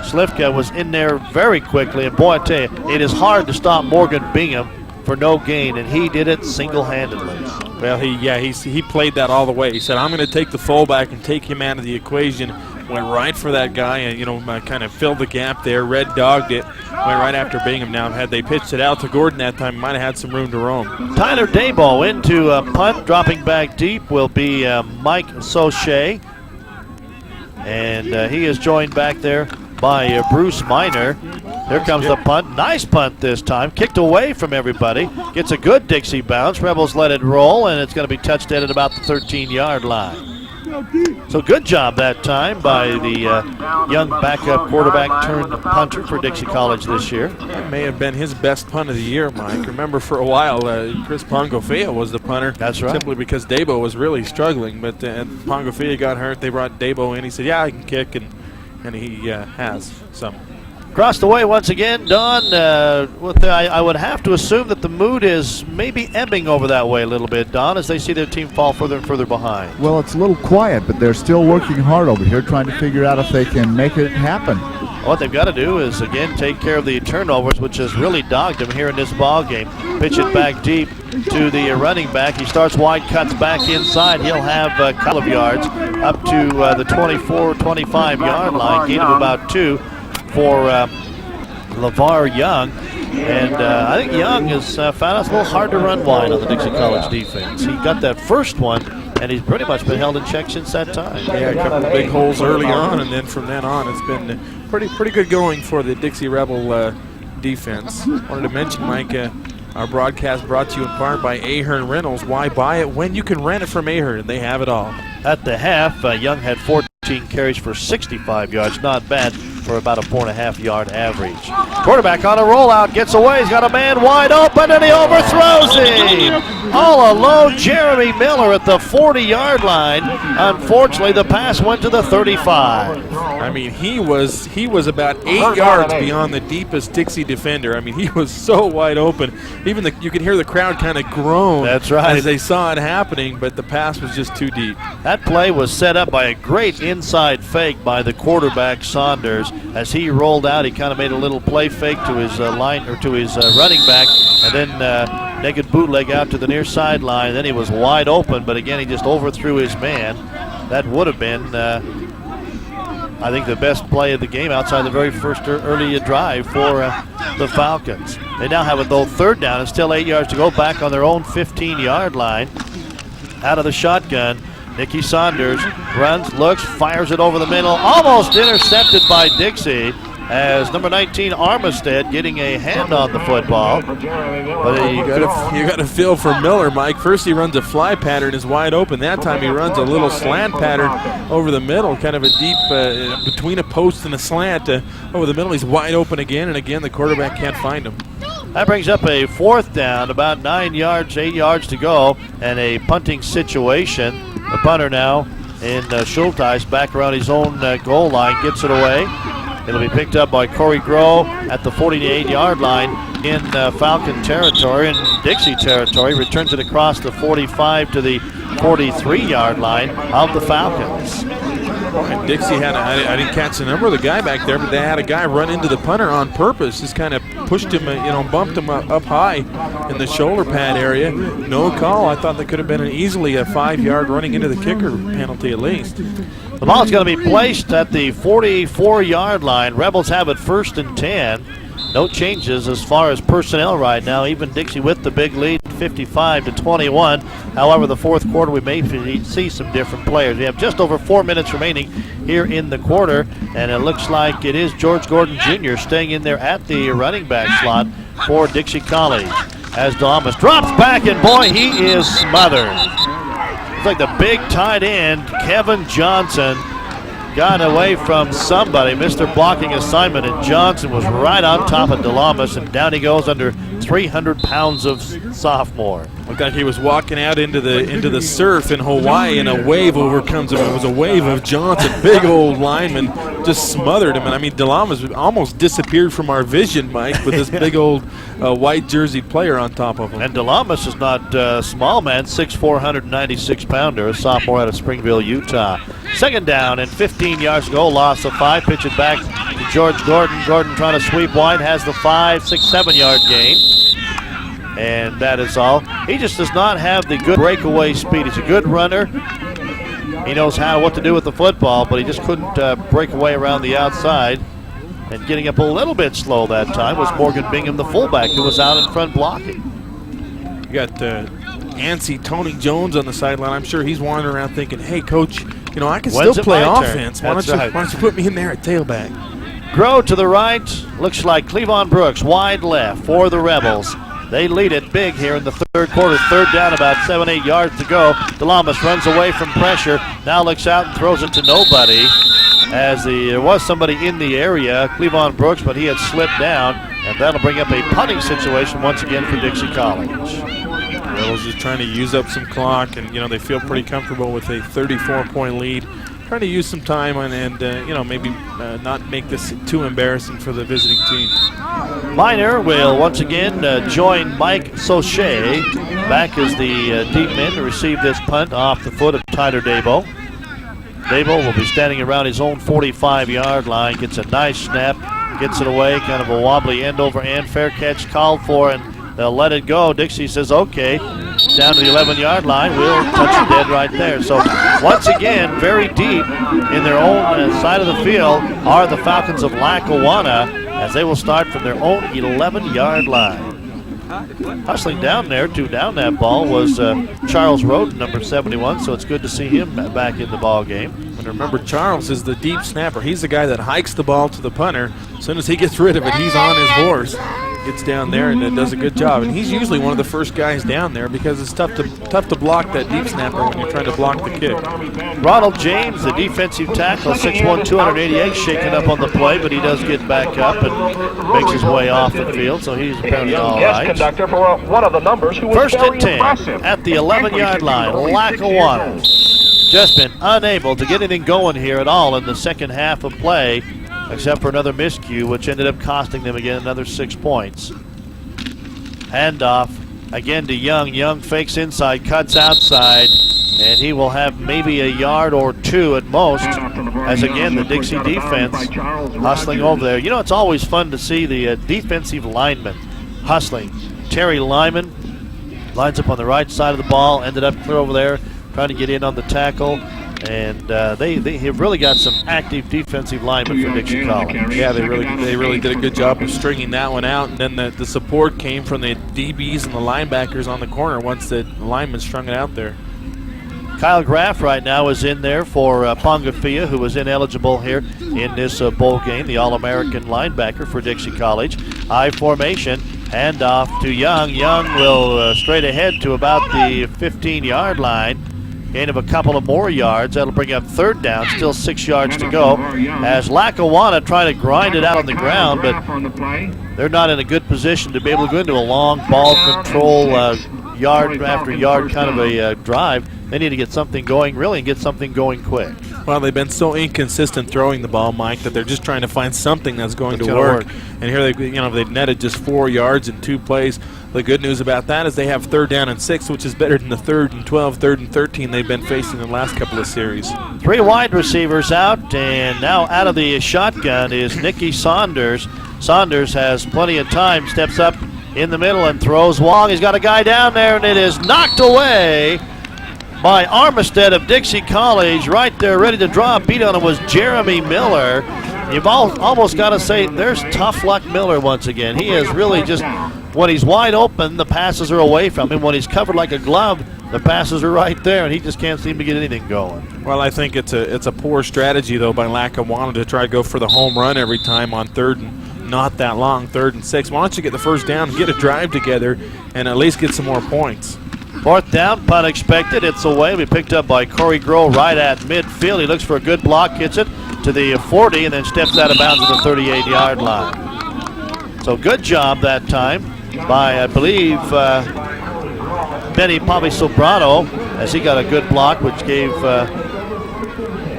Slifka was in there very quickly, and boy, I tell you, it is hard to stop Morgan Bingham for no gain, and he did it single-handedly. Well, he played that all the way. He said, I'm going to take the fullback and take him out of the equation. Went right for that guy and, kind of filled the gap there. Red dogged it. Went right after Bingham. Now, had they pitched it out to Gordon that time, might have had some room to roam. Tyler Dayball into a punt. Dropping back deep will be Mike Sauché. And he is joined back there by Bruce Miner. Here comes the punt. Nice punt this time. Kicked away from everybody. Gets a good Dixie bounce. Rebels let it roll, and it's going to be touched in at about the 13-yard line. So good job that time by the young backup quarterback turned punter for Dixie College this year. That may have been his best punt of the year, Mike. Remember for a while, Chris Pongofea was the punter. That's right. Simply because Dabo was really struggling, but Pongofea got hurt. They brought Dabo in. He said, yeah, I can kick, and he has some. Across the way once again, Don, I would have to assume that the mood is maybe ebbing over that way a little bit, Don, as they see their team fall further and further behind. Well, it's a little quiet, but they're still working hard over here trying to figure out if they can make it happen. What they've got to do is, again, take care of the turnovers, which has really dogged them here in this ball game. Pitch it back deep to the running back. He starts wide, cuts back inside. He'll have a couple of yards up to the 24, 25-yard line, gain of about 2 for LeVar Young. And I think Young has found it's a little hard to run wide on the Dixie College defense. He got that first one, and he's pretty much been held in check since that time. Yeah, a couple of big holes early on, and then from then on, it's been pretty good going for the Dixie Rebel defense. Wanted to mention, Mike, our broadcast brought to you in part by Ahern Rentals. Why buy it when you can rent it from Ahern? And they have it all. At the half, Young had 14 carries for 65 yards. Not bad for about a 4.5-yard average. Quarterback on a rollout, gets away. He's got a man wide open, and he overthrows him. All alone, Jeremy Miller at the 40-yard line. Unfortunately, the pass went to the 35. I mean, he was about 8 yards beyond the deepest Dixie defender. I mean, he was so wide open. Even you could hear the crowd kind of groan. That's right. As they saw it happening, but the pass was just too deep. That play was set up by a great inside fake by the quarterback Saunders. As he rolled out, he kind of made a little play fake to his running back, and then naked bootleg out to the near sideline. Then he was wide open, but again, he just overthrew his man. That would have been, I think, the best play of the game outside the very first early drive for the Falcons. They now have it, though, third down and still 8 yards to go, back on their own 15-yard line. Out of the shotgun, Nicky Saunders runs, looks, fires it over the middle, almost intercepted by Dixie, as number 19 Armistead getting a hand on the football. But you got to feel for Miller, Mike. First he runs a fly pattern, is wide open. That time he runs a little slant pattern over the middle, kind of a deep between a post and a slant over the middle. He's wide open again, and again the quarterback can't find him. That brings up a fourth down, about 8 yards to go, and a punting situation. The punter now in Schulteis back around his own goal line, gets it away. It'll be picked up by Corey Groh at the 48-yard line in Falcon territory and Dixie territory. Returns it across the 45 to the 43-yard line of the Falcons. And Dixie had, I didn't catch the number of the guy back there, but they had a guy run into the punter on purpose. Just kind of pushed him, bumped him up high in the shoulder pad area. No call. I thought that could have been easily a 5-yard running into the kicker penalty at least. The ball's going to be placed at the 44-yard line. Rebels have it 1st and 10. No changes as far as personnel right now. Even Dixie with the big lead, 55-21. However, the fourth quarter, we may see some different players. We have just over 4 minutes remaining here in the quarter, and it looks like it is George Gordon Jr. staying in there at the running back slot for Dixie College. As Delamas drops back, and boy, he is smothered. It's like the big tight end, Kevin Johnson, got away from somebody, missed their blocking assignment, and Johnson was right on top of Delamas, and down he goes under 300 pounds of sophomore. Looked like he was walking out into the surf in Hawaii, and a wave overcomes him. It was a wave of Johnson, big old lineman, just smothered him. And I mean, Delamas almost disappeared from our vision, Mike, with this big old white jersey player on top of him. And Delamas is not a small man, 6'4", 196-pounder, a sophomore out of Springville, Utah. Second down and 15 yards to go, loss of 5. Pitch it back to George Gordon. Gordon trying to sweep wide, has the 5, 6, 7-yard gain. And that is all. He just does not have the good breakaway speed. He's a good runner. He knows what to do with the football, but he just couldn't break away around the outside. And getting up a little bit slow that time was Morgan Bingham, the fullback, who was out in front blocking. You got Antsy Tony Jones on the sideline. I'm sure he's wandering around thinking, hey, Coach, I can still play offense. Why don't you put me in there at tailback? Grow to the right. Looks like Cleavon Brooks, wide left for the Rebels. They lead it big here in the third quarter. Third down, about 7-8 yards to go. DeLamas runs away from pressure. Now looks out and throws it to nobody. As there was somebody in the area, Cleavon Brooks, but he had slipped down. And that'll bring up a punting situation once again for Dixie College. Rebels just trying to use up some clock, and they feel pretty comfortable with a 34-point lead. Trying to use some time and maybe not make this too embarrassing for the visiting team. Minor will once again join Mike Sochet back as the deep man to receive this punt off the foot of Tyler Dabo. Dabo will be standing around his own 45-yard line, gets a nice snap, gets it away, kind of a wobbly end over end, fair catch called for, and they'll let it go. Dixie says, okay, down to the 11-yard line. We'll touch it dead right there. So once again, very deep in their own side of the field are the Falcons of Lackawanna as they will start from their own 11-yard line. Hustling down there to down that ball was Charles Roden, number 71, so it's good to see him back in the ball game. And remember, Charles is the deep snapper. He's the guy that hikes the ball to the punter. As soon as he gets rid of it, he's on his horse. Gets down there and does a good job. And he's usually one of the first guys down there because it's tough to block that deep snapper when you're trying to block the kick. Ronald James, the defensive tackle, 6'1", 288, shaken up on the play, but he does get back up and makes his way off the field, so he's apparently all right. Conductor for one of the numbers who was First very and 10 impressive. at the 11-yard line. Lackawanna just been unable to get anything going here at all in the second half of play, except for another miscue, which ended up costing them again another 6 points. Handoff again to Young. Young fakes inside, cuts outside, and he will have maybe a yard or two at most, as again the Dixie defense hustling over there. It's always fun to see the defensive linemen hustling. Terry Lyman lines up on the right side of the ball, ended up clear over there, trying to get in on the tackle. And they have really got some active defensive linemen for Dixie College. Yeah, they really did a good job of stringing that one out, and then the support came from the DBs and the linebackers on the corner once the linemen strung it out there. Kyle Graff right now is in there for Pongafia, who was ineligible here in this bowl game, the All-American linebacker for Dixie College. I formation, handoff to Young. Young will straight ahead to about the 15-yard line. Gain of a couple of more yards. That'll bring up third down. Still 6 yards to go. As Lackawanna trying to grind it out on the ground, but they're not in a good position to be able to go into a long ball control yard after yard kind of a drive. They need to get something going, really, and get something going quick. Well, they've been so inconsistent throwing the ball, Mike, that they're just trying to find something that's going to work. And here they've netted just 4 yards in 2 plays. The good news about that is they have third down and 6, which is better than the 3rd and 12, 3rd and 13 they've been facing in the last couple of series. 3 wide receivers out, and now out of the shotgun is Nicky Saunders. Saunders has plenty of time, steps up in the middle and throws long. He's got a guy down there, and it is knocked away by Armistead of Dixie College. Right there, ready to draw a beat on him was Jeremy Miller. You've almost got to say there's tough luck Miller once again. He is really just, when he's wide open, the passes are away from him. When he's covered like a glove, the passes are right there, and he just can't seem to get anything going. Well, I think it's a poor strategy, though, by Lackawanna to try to go for the home run every time on 3rd and not that long, 3rd and 6. Why don't you get the first down, get a drive together, and at least get some more points? 4th down, punt expected. It's away. We picked up by Corey Groh right at midfield. He looks for a good block, hits it to the 40, and then steps out of bounds at the 38-yard line. So good job that time by, I believe, Benny Pavisobrano, as he got a good block, which gave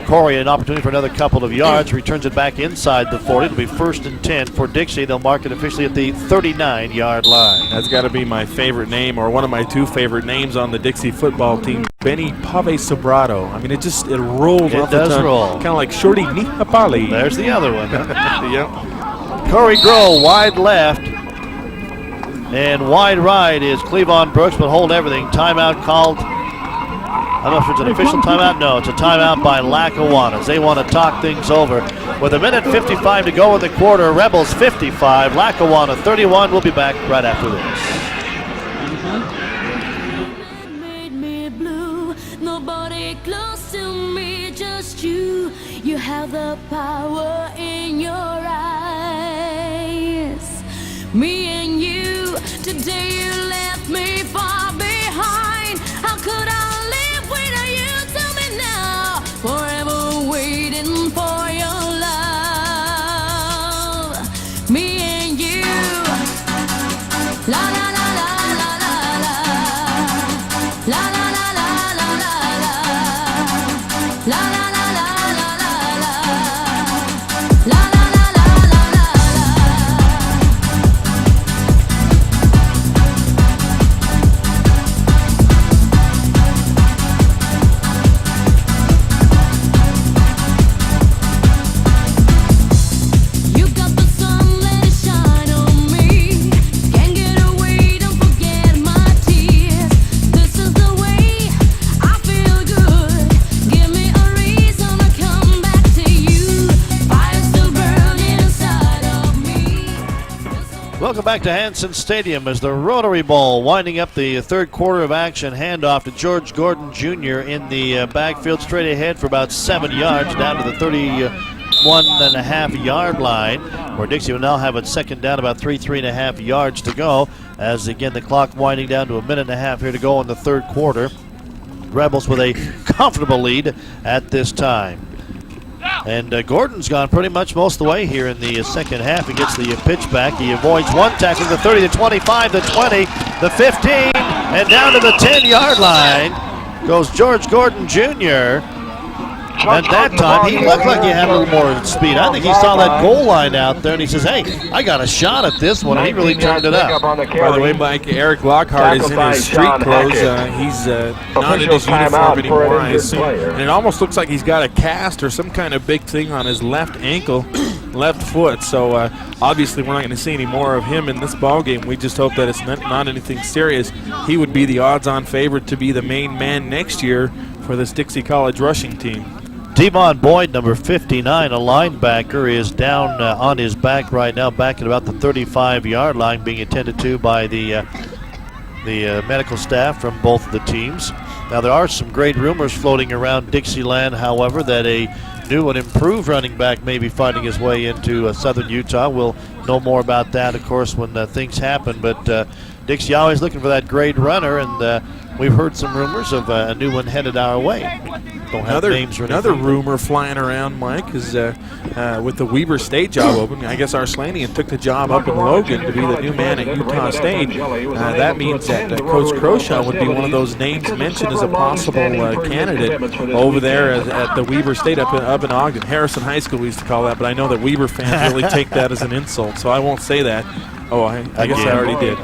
Corey an opportunity for another couple of yards. Returns it back inside the 40. It'll be 1st and 10 for Dixie. They'll mark it officially at the 39-yard line. That's got to be my favorite name, or one of my 2 favorite names on the Dixie football team, Benny Pavisobrano. I mean, it rolls off the tongue. It does roll. Kind of like Shorty Nihapali. There's the other one. Yep. Corey Groh wide left. And wide right is Cleavon Brooks, but hold everything. Timeout called. I don't know if it's an official timeout. No, it's a timeout by Lackawanna. They want to talk things over. With 1:55 to go in the quarter, Rebels 55, Lackawanna 31. We'll be back right after this. Made me blue. Nobody close to me, just you. You have the power in your eyes. Me and you Today you left me far behind. How could I live without you? Tell me now. Forever waiting for your love. Me and you. La la la la la la la. La la la la la la la. La la la la la la la. La la la la la la. You got the sun, let it shine on me. Can't get away, don't forget my tears. This is the way I feel good. Give me a reason to come back to you. Fire still burning inside of me. Welcome back to Hanson Stadium as the Rotary Bowl winding up the third quarter of action. Handoff to George Gordon Jr. in the backfield, straight ahead for about 7 yards, down to the 31.5-yard line, where Dixie will now have it second down, about 3.5 yards to go. As again, the clock winding down to a minute and a half here to go in the third quarter. Rebels with a comfortable lead at this time. And Gordon's gone pretty much most of the way here in the second half. He gets the pitch back. He avoids one tackle, the 30, the 25, the 20, the 15, and down to the 10-yard line goes George Gordon Jr. At that time, he looked like he had a little more speed. I think he saw that goal line out there, and he says, hey, I got a shot at this one, and he really turned it up. By the way, Mike, Eric Lockhart is in his street clothes. He's not in his uniform anymore, I assume. And it almost looks like he's got a cast or some kind of big thing on his left ankle, left foot. So obviously we're not going to see any more of him in this ball game. We just hope that it's not anything serious. He would be the odds-on favorite to be the main man next year for this Dixie College rushing team. Devon Boyd, number 59, a linebacker, is down on his back right now, back at about the 35-yard line, being attended to by the medical staff from both of the teams. Now, there are some great rumors floating around Dixieland, however, that a new and improved running back may be finding his way into southern Utah. We'll know more about that, of course, when things happen. But Dixie always looking for that great runner, and we've heard some rumors of a new one headed our way. Don't have names or anything. Another rumor flying around, Mike, is with the Weber State job open. I guess Arslanian took the job up in Logan to be the new man at Utah State. That means that Coach Croshaw would be one of those names mentioned as a possible candidate over there at the Weber State up in Ogden. Harrison High School we used to call that, but I know that Weber fans really take that as an insult, so I won't say that. Oh, I guess I already did.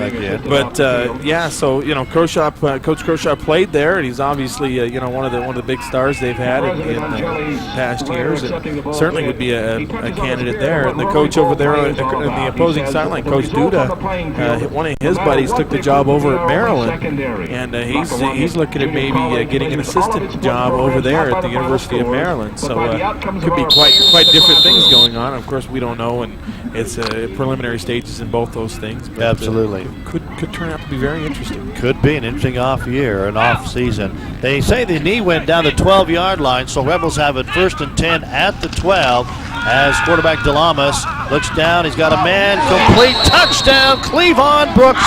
But yeah, so Coach Croshaw played there, and he's obviously one of the big stars they've had in past years, and certainly would be a candidate there. And the coach over there in the opposing sideline, Coach Duda, one of his buddies took the job over at Maryland, and he's looking at maybe getting an assistant job over there at the University of Maryland. So could be quite different things going on. Of course, we don't know, and it's preliminary stages in both those things. But, absolutely. Could turn out to be very interesting. Could be an interesting off year, an off season. They say the knee went down the 12-yard line, so Rebels have it 1st and 10 at the 12 as quarterback DeLamas looks down. He's got a man, complete touchdown, Cleavon Brooks,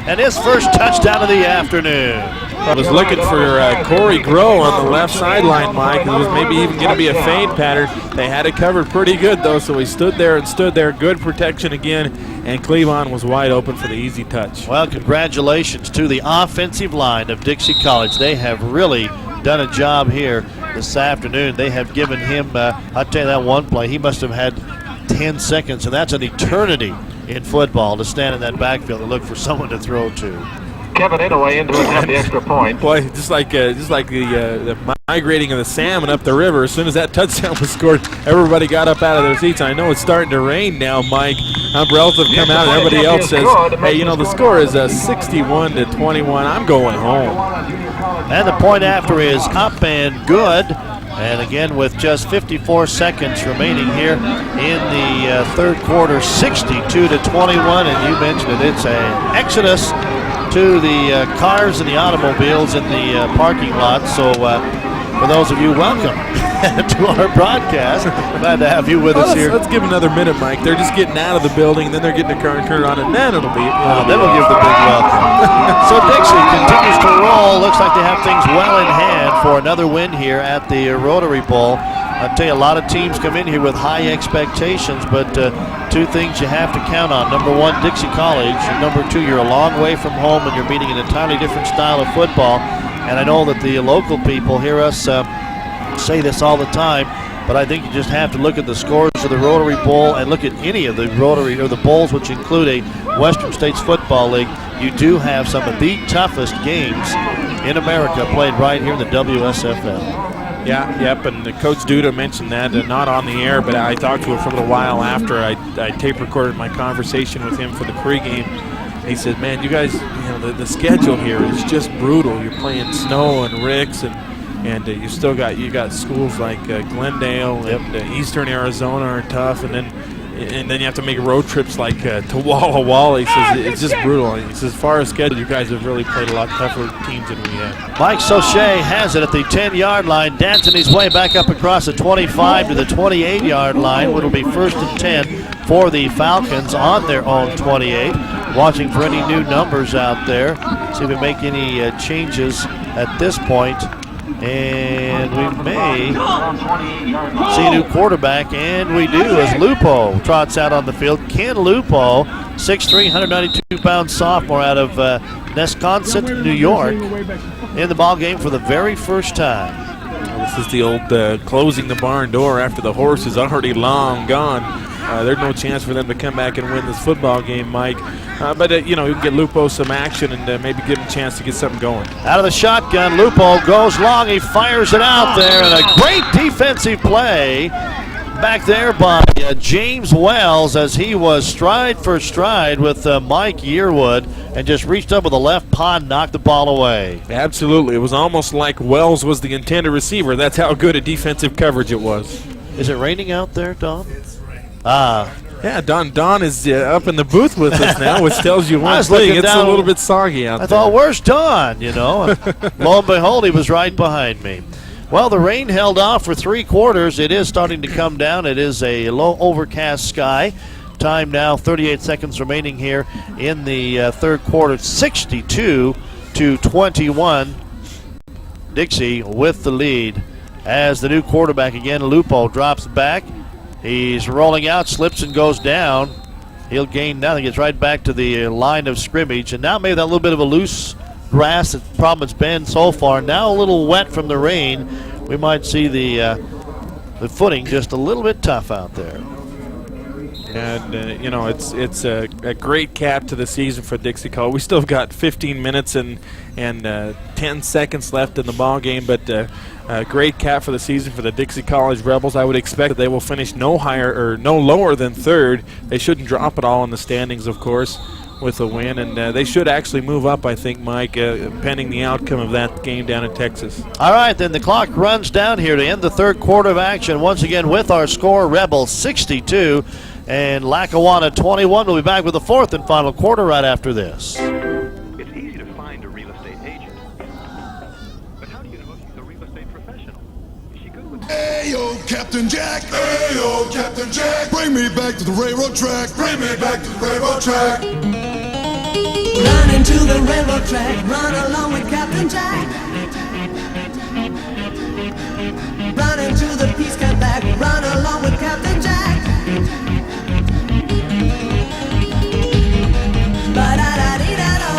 and his first touchdown of the afternoon. I was looking for Corey Groh on the left sideline, Mike. It was maybe even going to be a fade pattern. They had it covered pretty good, though, so he stood there. Good protection again, and Cleavon was wide open for the easy touch. Well, congratulations to the offensive line of Dixie College. They have really done a job here this afternoon. They have given him, I'll tell you that one play, he must have had 10 seconds, and that's an eternity in football to stand in that backfield and look for someone to throw to. Kevin Inouye into it, have the extra point. Boy, just like the migrating of the salmon up the river. As soon as that touchdown was scored, everybody got up out of their seats. I know it's starting to rain now, Mike. Umbrellas have come out, and everybody else says, "Hey, the score is 61-21. I'm going home." And the point after is up and good. And again, with just 54 seconds remaining here in the third quarter, 62-21. And you mentioned it, it's an exodus to the cars and the automobiles in the parking lot. So for those of you, welcome to our broadcast. Glad to have you with us here. Let's give another minute, Mike. They're just getting out of the building, and then they're getting the car and turn it on, and then it'll be. Then we'll give the big welcome. So Dixie continues to roll. Looks like they have things well in hand for another win here at the Rotary Bowl. I tell you, a lot of teams come in here with high expectations, but two things you have to count on. Number one, Dixie College. And number two, you're a long way from home and you're meeting an entirely different style of football. And I know that the local people hear us say this all the time, but I think you just have to look at the scores of the Rotary Bowl and look at any of the Rotary or the bowls, which include a Western States Football League. You do have some of the toughest games in America played right here in the WSFL. Yeah, yep, and Coach Duda mentioned that, not on the air, but I talked to him for a little while after I tape recorded my conversation with him for the pregame. He said, man, you guys, the schedule here is just brutal. You're playing Snow and Ricks, and you still got schools like Glendale and Eastern Arizona are tough, and then you have to make road trips like to Walla Walla. He says it's just brutal. He says as far as schedule, you guys have really played a lot tougher teams than we have. Mike Sauché has it at the 10-yard line, dancing his way back up across the 25 to the 28-yard line. It'll be 1st and 10 for the Falcons on their own 28. Watching for any new numbers out there. See if we make any changes at this point. And we may see a new quarterback, and we do, as Lupo trots out on the field. Ken Lupo, 6'3", 192-pound sophomore out of Nesconset, New York, in the ball game for the very first time. Well, this is the old closing the barn door after the horse is already long gone. There's no chance for them to come back and win this football game, Mike. But you can get Lupo some action and maybe give him a chance to get something going. Out of the shotgun, Lupo goes long. He fires it out there, and a great defensive play back there by James Wells as he was stride for stride with Mike Yearwood and just reached up with the left paw and knocked the ball away. Absolutely. It was almost like Wells was the intended receiver. That's how good a defensive coverage it was. Is it raining out there, Don? Yeah, Don is up in the booth with us now, which tells you one thing. It's a little bit soggy out there. I thought, where's Don? Lo and behold, he was right behind me. Well, the rain held off for 3 quarters. It is starting to come down. It is a low overcast sky. Time now, 38 seconds remaining here in the third quarter. 62-21. Dixie with the lead as the new quarterback again, Lupo, drops back. He's rolling out, slips and goes down. He'll gain nothing. Gets right back to the line of scrimmage. And now maybe that little bit of a loose grass, the problem it's been so far. Now a little wet from the rain. We might see the footing just a little bit tough out there. And, it's a great cap to the season for Dixie College. We still have got 15 minutes and 10 seconds left in the ball game, but a great cap for the season for the Dixie College Rebels. I would expect that they will finish no lower than third. They shouldn't drop it all in the standings, of course, with a win, and they should actually move up, I think, Mike, pending the outcome of that game down in Texas. All right, then the clock runs down here to end the third quarter of action. Once again, with our score, Rebels 62 and Lackawanna 21. We'll be back with the fourth and final quarter right after this. It's easy to find a real estate agent. But how do you know she's a real estate professional? Is she good with Hey yo, Captain Jack. Hey yo, Captain Jack. Bring me back to the railroad track. Bring me back to the railroad track. Run into the railroad track, run along with Captain Jack. Run into the peace camp back, run along with Captain Jack. Ba-da-da-dee-da-do,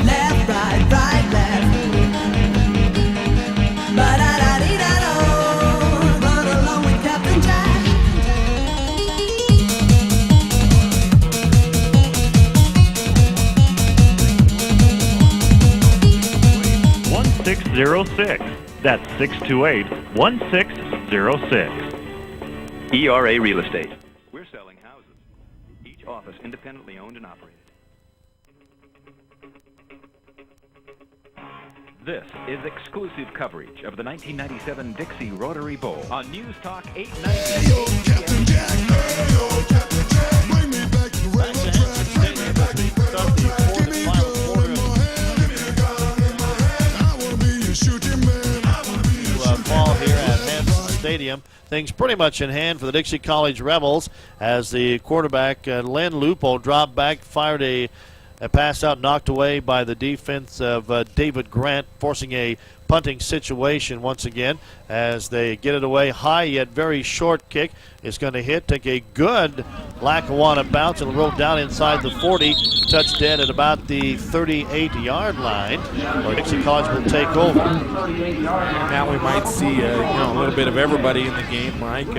left, right, right, left. Ba-da-da-dee-da-do, run along with Captain Jack. 1606. That's 628-1606. ERA Real Estate. We're selling houses. Each office independently owned and operated. This is exclusive coverage of the 1997 Dixie Rotary Bowl on News Talk 890. Hey yo, Captain Jack. Hey yo, Captain Jack. Bring me back to the railroad track. Bring me back to the railroad track. Give me a gun in my hand. Give me a gun in my hand. I wanna be a shooting man. I wanna Stadium. Things pretty much in hand for the Dixie College Rebels as the quarterback, Len Lupo, dropped back, fired a pass out, knocked away by the defense of David Grant, forcing a punting situation once again as they get it away. High yet very short kick is going to hit, take a good Lackawanna bounce and roll down inside the 40, touch dead at about the 38-yard line, where Dixie College will take over. Now we might see a little bit of everybody in the game, Mike.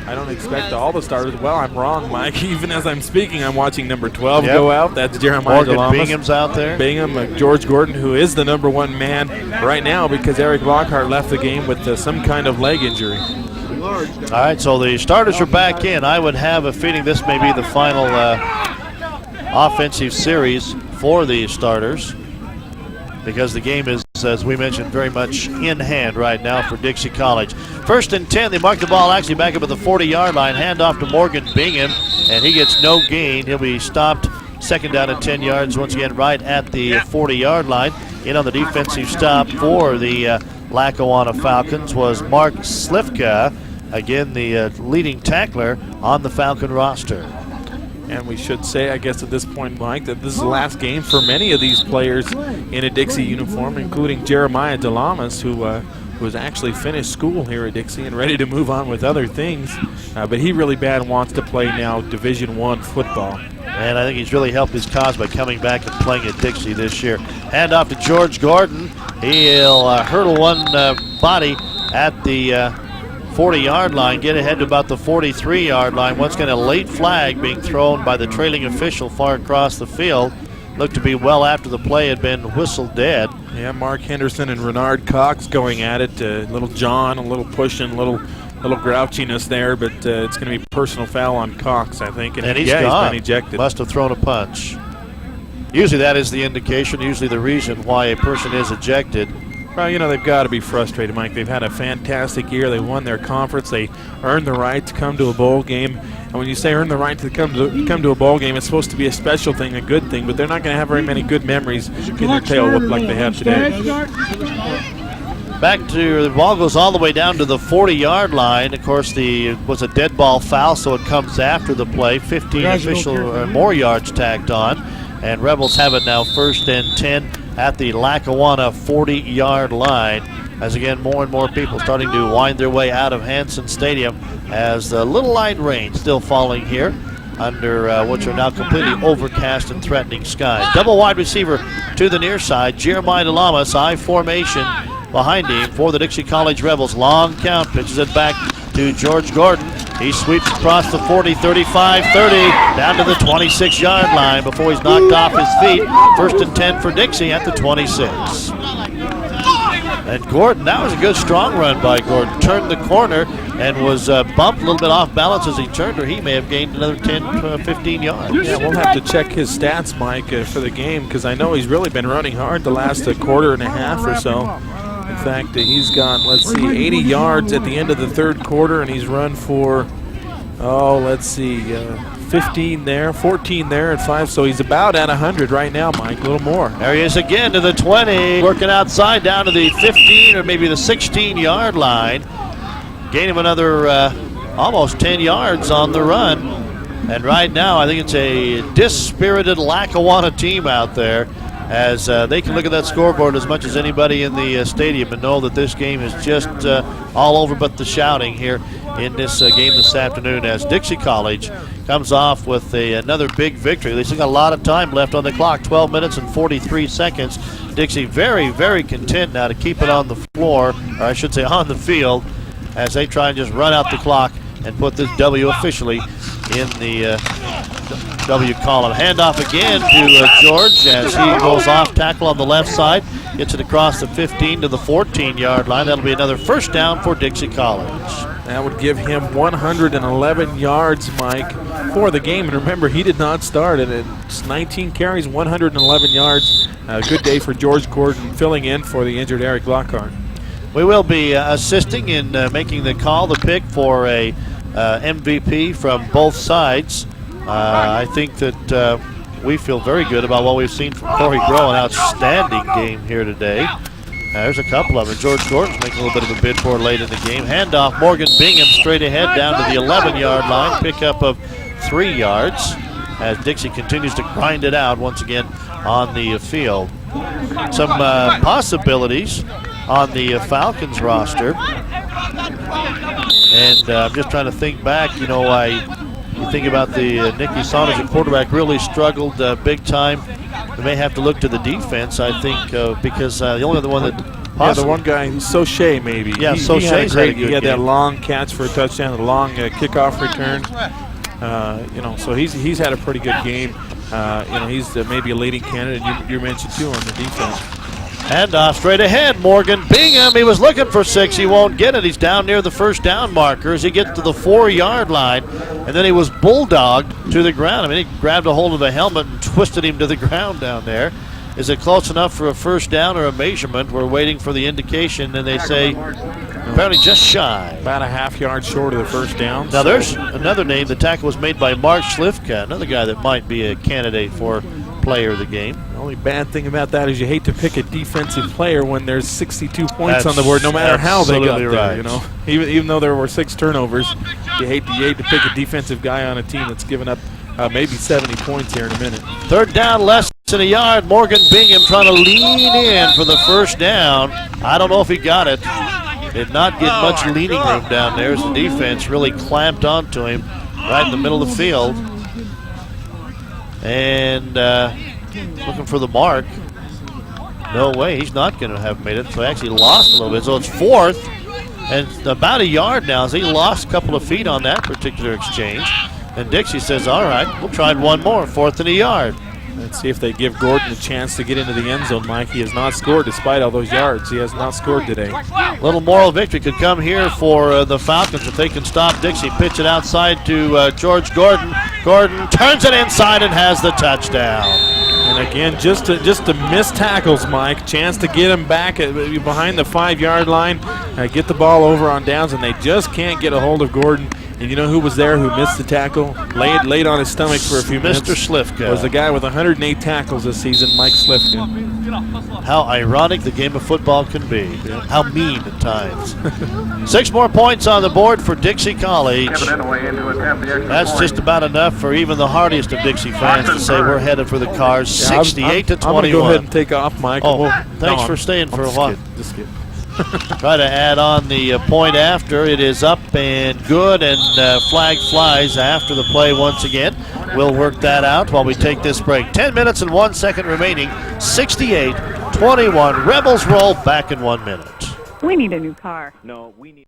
I don't expect all the starters. Well, I'm wrong, Mike. Even as I'm speaking, I'm watching number 12 go out. That's Jeremiah Morgan Delamas. Bingham's out there. Bingham, George Gordon, who is the number 1 man right now because Eric Lockhart left the game with some kind of leg injury. All right, so the starters are back in. I would have a feeling this may be the final offensive series for the starters because the game is, as we mentioned, very much in hand right now for Dixie College. 1st and 10, they mark the ball actually back up at the 40-yard line. Hand off to Morgan Bingham, and he gets no gain. He'll be stopped 2nd down and 10 yards once again right at the 40-yard line. In on the defensive stop for the Lackawanna Falcons was Mark Slifka, again the leading tackler on the Falcon roster. And we should say, I guess at this point, Mike, that this is the last game for many of these players in a Dixie uniform, including Jeremiah Delamas, who has actually finished school here at Dixie and ready to move on with other things. But he really bad wants to play now Division I football. And I think he's really helped his cause by coming back and playing at Dixie this year. Hand off to George Gordon. He'll hurdle one body at the 40-yard line, get ahead to about the 43-yard line. Once again, a late flag being thrown by the trailing official far across the field. Looked to be well after the play had been whistled dead. Yeah, Mark Henderson and Renard Cox going at it. Little John, a little pushing, little grouchiness there, but it's going to be personal foul on Cox, I think. And he's gone. He's been ejected. Must have thrown a punch. Usually that is the indication, usually the reason why a person is ejected. Well, they've got to be frustrated, Mike. They've had a fantastic year. They won their conference. They earned the right to come to a bowl game. And when you say earn the right to come to a bowl game, it's supposed to be a special thing, a good thing. But they're not going to have very many good memories getting their tail whooped like they have today. Back to the ball goes all the way down to the 40-yard line. Of course, it was a dead ball foul, so it comes after the play. 15 official more yards tacked on. And Rebels have it now 1st and 10 at the Lackawanna 40-yard line. As again, more and more people starting to wind their way out of Hanson Stadium as the little light rain still falling here under which are now completely overcast and threatening skies. Double wide receiver to the near side. Jeremiah Delamas, I formation behind him for the Dixie College Rebels. Long count, pitches it back to George Gordon. He sweeps across the 40, 35, 30, down to the 26-yard line before he's knocked off his feet. 1st and 10 for Dixie at the 26. And Gordon, that was a good strong run by Gordon. Turned the corner and was bumped a little bit off balance as he turned, or he may have gained another 10, 15 yards. Yeah, we'll have to check his stats, Mike, for the game, because I know he's really been running hard the last quarter and a half or so. In fact, he's got, 80 yards at the end of the 3rd quarter, and he's run for, 15 there, 14 there, and 5. So he's about at 100 right now, Mike, a little more. There he is again to the 20, working outside down to the 15 or maybe the 16-yard line. Gain him another almost 10 yards on the run. And right now, I think it's a dispirited Lackawanna team out there, as they can look at that scoreboard as much as anybody in the stadium and know that this game is just all over but the shouting here in this game this afternoon, as Dixie College comes off with another big victory. They still got a lot of time left on the clock, 12 minutes and 43 seconds. Dixie very, very content now to keep it on the floor, or I should say on the field, as they try and just run out the clock and put this W officially in the W column. Handoff again to George as he goes off tackle on the left side. Gets it across the 15 to the 14-yard line. That'll be another 1st down for Dixie College. That would give him 111 yards, Mike, for the game. And remember, he did not start, and it's 19 carries, 111 yards. A good day for George Gordon, filling in for the injured Eric Lockhart. We will be assisting in making the call, the pick for a MVP from both sides. I think that we feel very good about what we've seen from Corey Groh, an outstanding game here today. There's a couple of them. George Gordon's making a little bit of a bid for it late in the game. Handoff, Morgan Bingham straight ahead down to the 11-yard line. Pickup of 3 yards as Dixie continues to grind it out once again on the field. Some possibilities on the Falcons roster. And I'm just trying to think back. You think about the Nicky Saunders at quarterback really struggled big time. We may have to look to the defense, I think, because the only other one that the one guy, Soche maybe. Yeah, Soche's had a good He had that game. long catch for a touchdown, the long kickoff return. So he's had a pretty good game. He's maybe a leading candidate. You mentioned too on the defense. Handoff straight ahead. Morgan Bingham. He was looking for 6. He won't get it. He's down near the first down marker as he gets to the 4-yard line. And then he was bulldogged to the ground. I mean, he grabbed a hold of the helmet and twisted him to the ground down there. Is it close enough for a first down or a measurement? We're waiting for the indication, and they say apparently just shy. About a half-yard short of the first down. Now, there's another name. The tackle was made by Mark Slifka, another guy that might be a candidate for player of the game. The only bad thing about that is you hate to pick a defensive player when there's 62 points on the board, no matter how they got there. Right. Even though there were 6 turnovers, you hate to pick a defensive guy on a team that's given up maybe 70 points here in a minute. Third down, less than a yard. Morgan Bingham trying to lean in for the first down. I don't know if he got it. Did not get much leaning room down there as the defense really clamped onto him right in the middle of the field. And looking for the mark. No way, he's not going to have made it. So he actually lost a little bit. So it's 4th and about a yard now as he lost a couple of feet on that particular exchange. And Dixie says, all right, we'll try one more, 4th and a yard. Let's see if they give Gordon a chance to get into the end zone, Mike. He has not scored despite all those yards. He has not scored today. Little moral victory could come here for the Falcons if they can stop Dixie. Pitch it outside to George Gordon. Gordon turns it inside and has the touchdown. And again, just to miss tackles, Mike. Chance to get him back behind the 5-yard line, get the ball over on downs, and they just can't get a hold of Gordon. And you know who was there who missed the tackle? Laid on his stomach for a few minutes. Mr. Slifka. Was the guy with 108 tackles this season, Mike Slifka. How ironic the game of football can be. Yeah. How mean at times. 6 more points on the board for Dixie College. That's just about enough for even the hardiest of Dixie fans to say we're headed for the Cars, 68 to 21. I'm going to go ahead and take off, Mike. Thanks for staying for a while. Just kidding. Try to add on the point after. It is up and good, and flag flies after the play once again. We'll work that out while we take this break. 10 minutes and 1 second remaining. 68-21. Rebels roll back in 1 minute. We need a new car. No, we need it.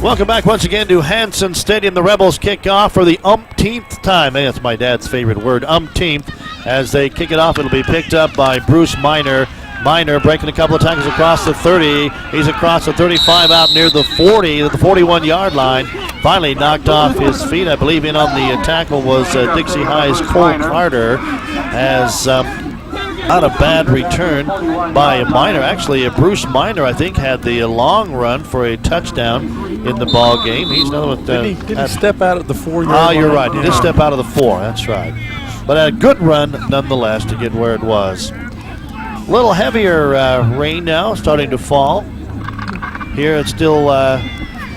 Welcome back once again to Hanson Stadium. The Rebels kick off for the umpteenth time. Hey, that's my dad's favorite word, umpteenth. As they kick it off, it'll be picked up by Bruce Minor. Minor breaking a couple of tackles across the 30. He's across the 35 out near the 40, the 41-yard line. Finally knocked off his feet. I believe in on the tackle was Dixie High's Cole Carter. As not a bad return by Minor. Actually, Bruce Minor, I think, had the long run for a touchdown in the ball game. He's another one. Did he step out of the 4-yard line? Ah, you're right. He did step out of the 4. That's right. But a good run nonetheless to get where it was. A little heavier rain now starting to fall. Here it's still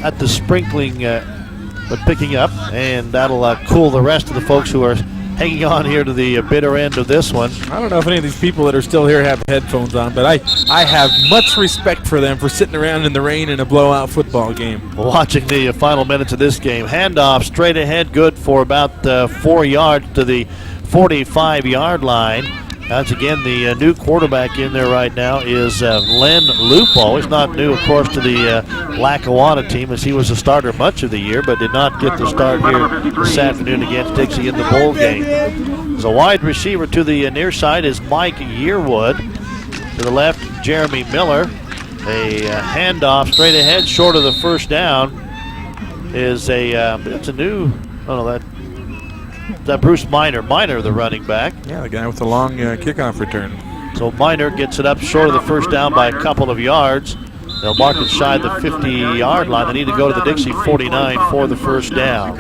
at the sprinkling, but picking up, and that'll cool the rest of the folks who are hanging on here to the bitter end of this one. I don't know if any of these people that are still here have headphones on, but I have much respect for them for sitting around in the rain in a blowout football game. Watching the final minutes of this game. Handoff straight ahead, good for about 4 yards to the 45-yard line. Once again, the new quarterback in there right now is Len Lupo. He's not new, of course, to the Lackawanna team, as he was a starter much of the year, but did not get the start here this afternoon against Dixie in the bowl game. As a wide receiver to the near side is Mike Yearwood. To the left, Jeremy Miller. A handoff straight ahead, short of the first down, is it's a new, that Bruce Minor, the running back. Yeah, the guy with the long kickoff return. So Minor gets it up short of the first down by a couple of yards. They'll mark it shy of the 50-yard line. They need to go to the Dixie 49 for the first down.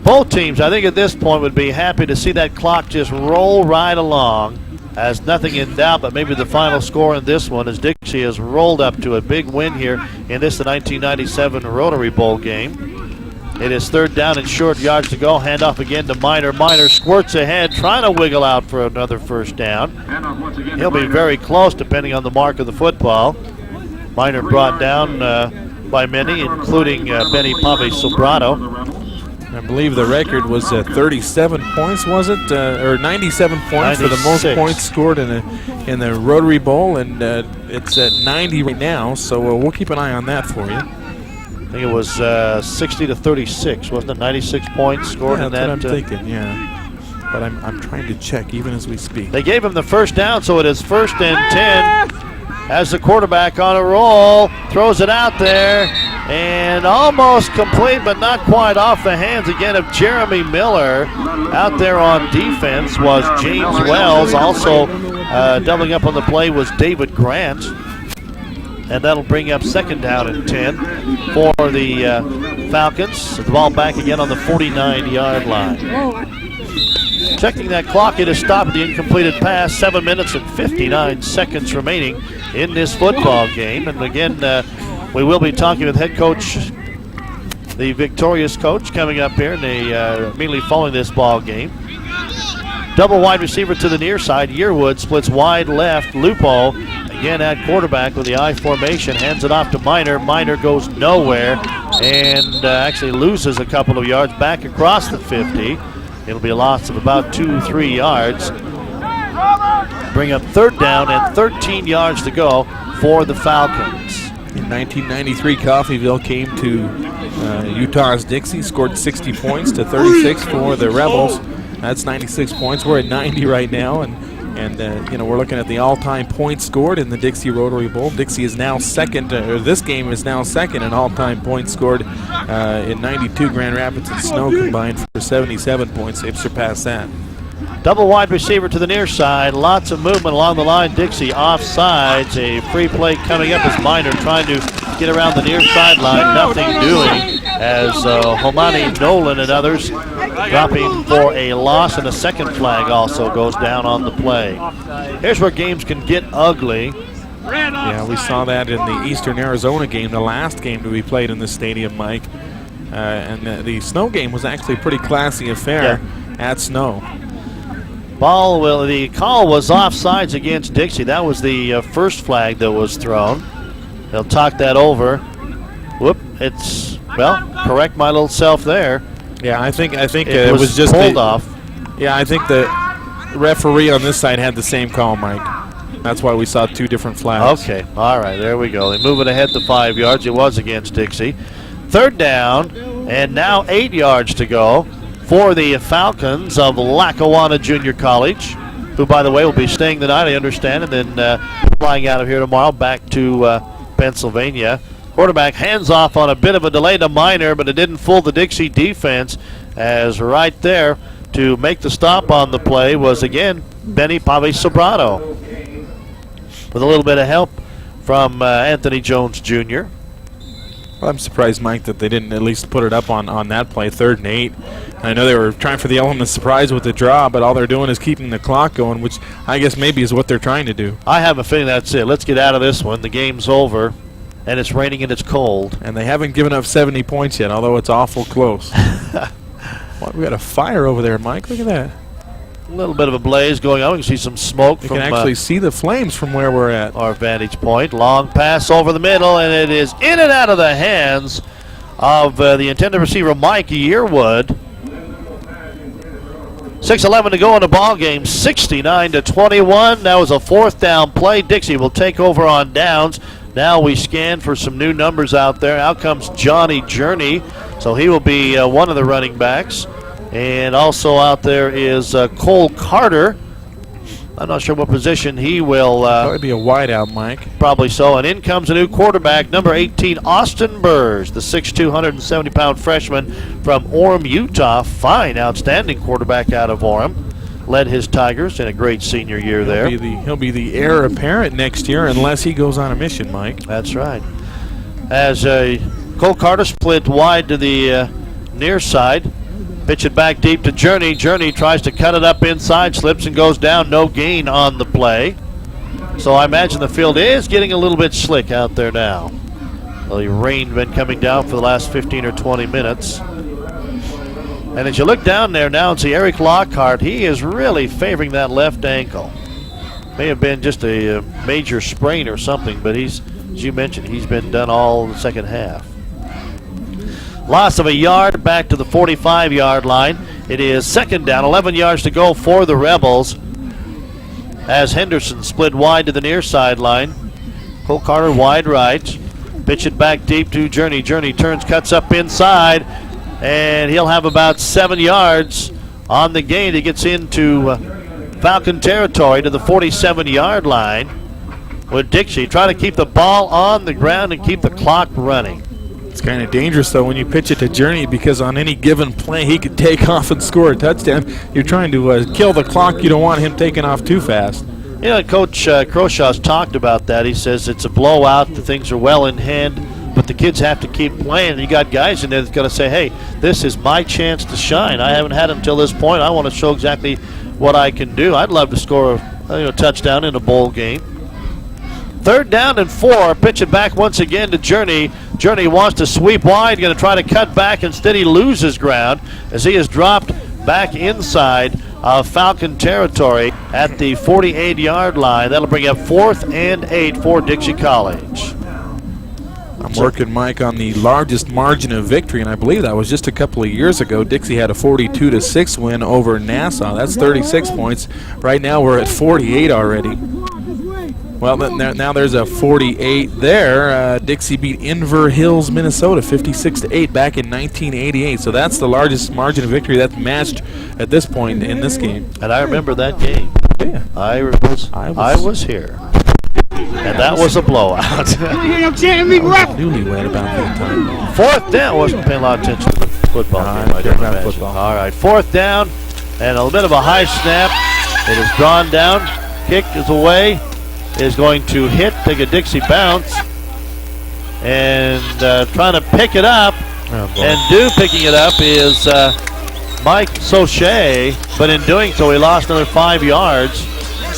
Both teams, I think at this point, would be happy to see that clock just roll right along, as nothing in doubt, but maybe the final score in this one, as Dixie has rolled up to a big win here in the 1997 Rotary Bowl game. It is third down and short yards to go. Handoff again to Minor. Minor squirts ahead, trying to wiggle out for another first down. He'll be very close depending on the mark of the football. Minor brought down by many, including Benny Pave Sobrato. I believe the record was 37 points, was it? Or 97 points 96. For the most points scored in the Rotary Bowl, and it's at 90 right now, so we'll keep an eye on that for you. I think it was 60-36, wasn't it? 96 points scored in that. That's what I'm thinking, yeah. But I'm trying to check even as we speak. They gave him the first down, so it is 1st and 10. As the quarterback on a roll, throws it out there, and almost complete, but not quite off the hands again of Jeremy Miller. Out there on defense was James Wells. Also doubling up on the play was David Grant. And that'll bring up 2nd down and 10 for the Falcons. The ball back again on the 49-yard line. Checking that clock, it is stopped at the incompleted pass. 7 minutes and 59 seconds remaining in this football game. And again, we will be talking with head coach, the victorious coach, coming up here immediately following this ball game. Double wide receiver to the near side. Yearwood splits wide left. Lupo again at quarterback with the I formation. Hands it off to Minor. Minor goes nowhere and actually loses a couple of yards back across the 50. It'll be a loss of about 2-3 yards. Bring up 3rd down and 13 yards to go for the Falcons. In 1993, Coffeyville came to Utah's Dixie, scored 60 points to 36 for the Rebels. That's 96 points. We're at 90 right now, and we're looking at the all-time points scored in the Dixie Rotary Bowl. Dixie is now second, or this game is now second in all-time points scored in 92. Grand Rapids and Snow combined for 77 points. They've surpassed that. Double wide receiver to the near side. Lots of movement along the line. Dixie offsides. A free play coming up as Minor trying to get around the near sideline. Nothing doing as Homani Nolan and others dropping for a loss, and a second flag also goes down on the play. Here's where games can get ugly. Yeah, we saw that in the Eastern Arizona game, the last game to be played in this stadium, Mike. And the Snow game was actually a pretty classy affair at Snow. The call was offsides against Dixie. That was the first flag that was thrown. They'll talk that over. Whoop, correct my little self there. Yeah, I think it was just pulled off. Yeah, I think the referee on this side had the same call, Mike. That's why we saw 2 different flags. Okay, all right, there we go. They move it ahead to 5 yards. It was against Dixie. 3rd down, and now 8 yards to go for the Falcons of Lackawanna Junior College, who, by the way, will be staying the night, I understand, and then flying out of here tomorrow back to Pennsylvania. Quarterback hands off on a bit of a delay to Minor, but it didn't fool the Dixie defense, as right there to make the stop on the play was, again, Benny Pave Sobrato, with a little bit of help from Anthony Jones Jr. Well, I'm surprised, Mike, that they didn't at least put it up on that play, 3rd and 8. I know they were trying for the element of surprise with the draw, but all they're doing is keeping the clock going, which I guess maybe is what they're trying to do. I have a feeling that's it. Let's get out of this one. The game's over. and it's raining and it's cold. And they haven't given up 70 points yet, although it's awful close. What, we got a fire over there, Mike. Look at that. A little bit of a blaze going on. We can see some smoke You from can actually see the flames from where we're at. our vantage point. Long pass over the middle, and it is in and out of the hands of the intended receiver, Mike Yearwood. 6:11 to go in the ball game, 69-21. That was a 4th down play. Dixie will take over on downs. Now we scan for some new numbers out there. Out comes Johnny Journey, so he will be one of the running backs. And also out there is Cole Carter. I'm not sure what position he will. Probably be a wideout, Mike. Probably so. And in comes a new quarterback, number 18, Austin Burrs, the 6'2", 170-pound freshman from Orem, Utah. Fine, outstanding quarterback out of Orem. Led his Tigers in a great senior year there. He'll be the heir apparent next year unless he goes on a mission, Mike. That's right. As Cole Carter split wide to the near side. Pitch it back deep to Journey. Journey tries to cut it up inside, slips and goes down. No gain on the play. So I imagine the field is getting a little bit slick out there now. Well, the rain been coming down for the last 15 or 20 minutes. And as you look down there now and see Eric Lockhart, he is really favoring that left ankle. May have been just a major sprain or something, but he's, as you mentioned, he's been done all the second half. Loss of a yard back to the 45-yard line. It is 2nd down, 11 yards to go for the Rebels. As Henderson split wide to the near sideline. Cole Carter wide right. Pitch it back deep to Journey. Journey turns, cuts up inside, and he'll have about 7 yards on the gain. He gets into Falcon territory to the 47-yard line with Dixie trying to keep the ball on the ground and keep the clock running. It's kind of dangerous, though, when you pitch it to Journey because on any given play, he could take off and score a touchdown. You're trying to kill the clock. You don't want him taking off too fast. You know, Coach Crowshaw's talked about that. He says it's a blowout. The things are well in hand, but the kids have to keep playing. You got guys in there that's going to say, hey, this is my chance to shine. I haven't had it until this point. I want to show exactly what I can do. I'd love to score a touchdown in a bowl game. 3rd down and 4. Pitch it back once again to Journey. Journey wants to sweep wide, going to try to cut back. Instead, he loses ground as he is dropped back inside of Falcon territory at the 48-yard line. That'll bring up 4th and 8 for Dixie College. I'm working, Mike, on the largest margin of victory, and I believe that was just a couple of years ago. Dixie had a 42-6 win over Nassau. That's 36 points. Right now we're at 48 already. Well, now there's a 48 there. Dixie beat Inver Hills, Minnesota, 56-8 back in 1988. So that's the largest margin of victory that's matched at this point in this game. And I remember that game. Yeah, I was here. And that was a blowout. Newlywed about that time. 4th down. Wasn't paying a lot of attention to the football game. I don't imagine. Football. All right, 4th down, and a bit of a high snap. It is drawn down. Kick is away. Is going to hit, take a Dixie bounce, and trying to pick it up. And picking it up is Mike Sochet, but in doing so, he lost another 5 yards.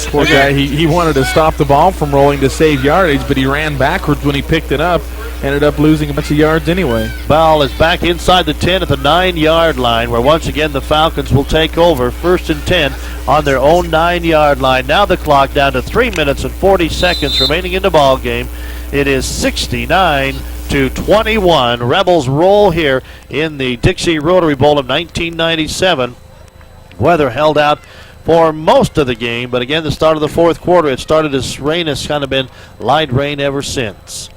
Poor guy, he wanted to stop the ball from rolling to save yardage, but he ran backwards when he picked it up. Ended up losing a bunch of yards anyway. Ball is back inside the 10 at the 9-yard line, where once again the Falcons will take over 1st and 10 on their own 9-yard line. Now the clock down to 3 minutes and 40 seconds remaining in the ball game. It is 69-21. Rebels roll here in the Dixie Rotary Bowl of 1997. Weather held out for most of the game, but again, the start of the 4th quarter, it started as rain has kind of been light rain ever since.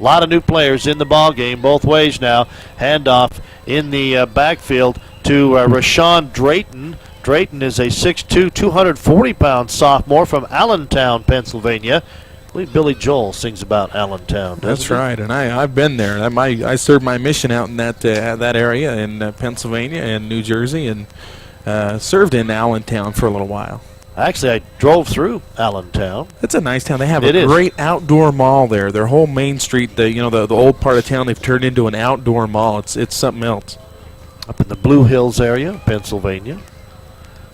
A lot of new players in the ball game both ways now. Handoff in the backfield to Rashawn Drayton. Drayton is a 6'2", 240-pound sophomore from Allentown, Pennsylvania. I believe Billy Joel sings about Allentown. That's right, and I've been there. I served my mission out in that area in Pennsylvania and New Jersey, and served in Allentown for a little while. Actually, I drove through Allentown. It's a nice town. They have a great outdoor mall there. Their whole main street, the old part of town, they've turned into an outdoor mall. It's something else. Up in the Blue Hills area, Pennsylvania.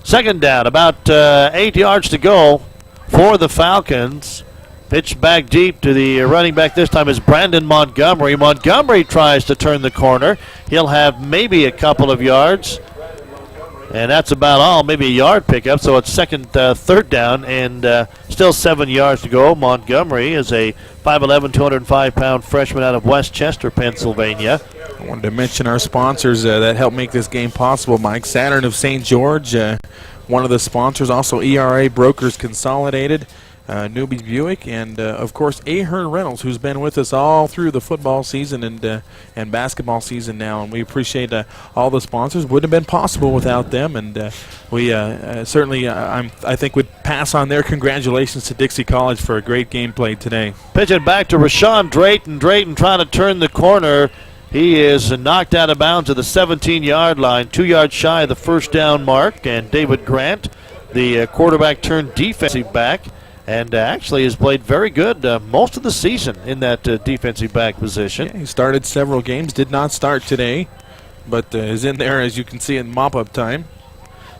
2nd down, about 8 yards to go for the Falcons. Pitch back deep to the running back this time is Brandon Montgomery. Montgomery tries to turn the corner. He'll have maybe a couple of yards. And that's about all, maybe a yard pickup. So it's third down, and still 7 yards to go. Montgomery is a 5'11", 205-pound freshman out of Westchester, Pennsylvania. I wanted to mention our sponsors that help make this game possible, Mike. Saturn of St. George, one of the sponsors. Also ERA Brokers Consolidated, Newbie Buick, and of course Ahern Reynolds, who's been with us all through the football season and basketball season now, and we appreciate all the sponsors. Wouldn't have been possible without them, and we certainly I think would pass on their congratulations to Dixie College for a great game played today. Pitch it back to Rashawn Drayton. Drayton trying to turn the corner. He is knocked out of bounds at the 17-yard line, 2 yards shy of the first down mark, and David Grant, the quarterback turned defensive back, and actually has played very good most of the season in that defensive back position. Yeah, he started several games, did not start today, but is in there, as you can see, in mop-up time.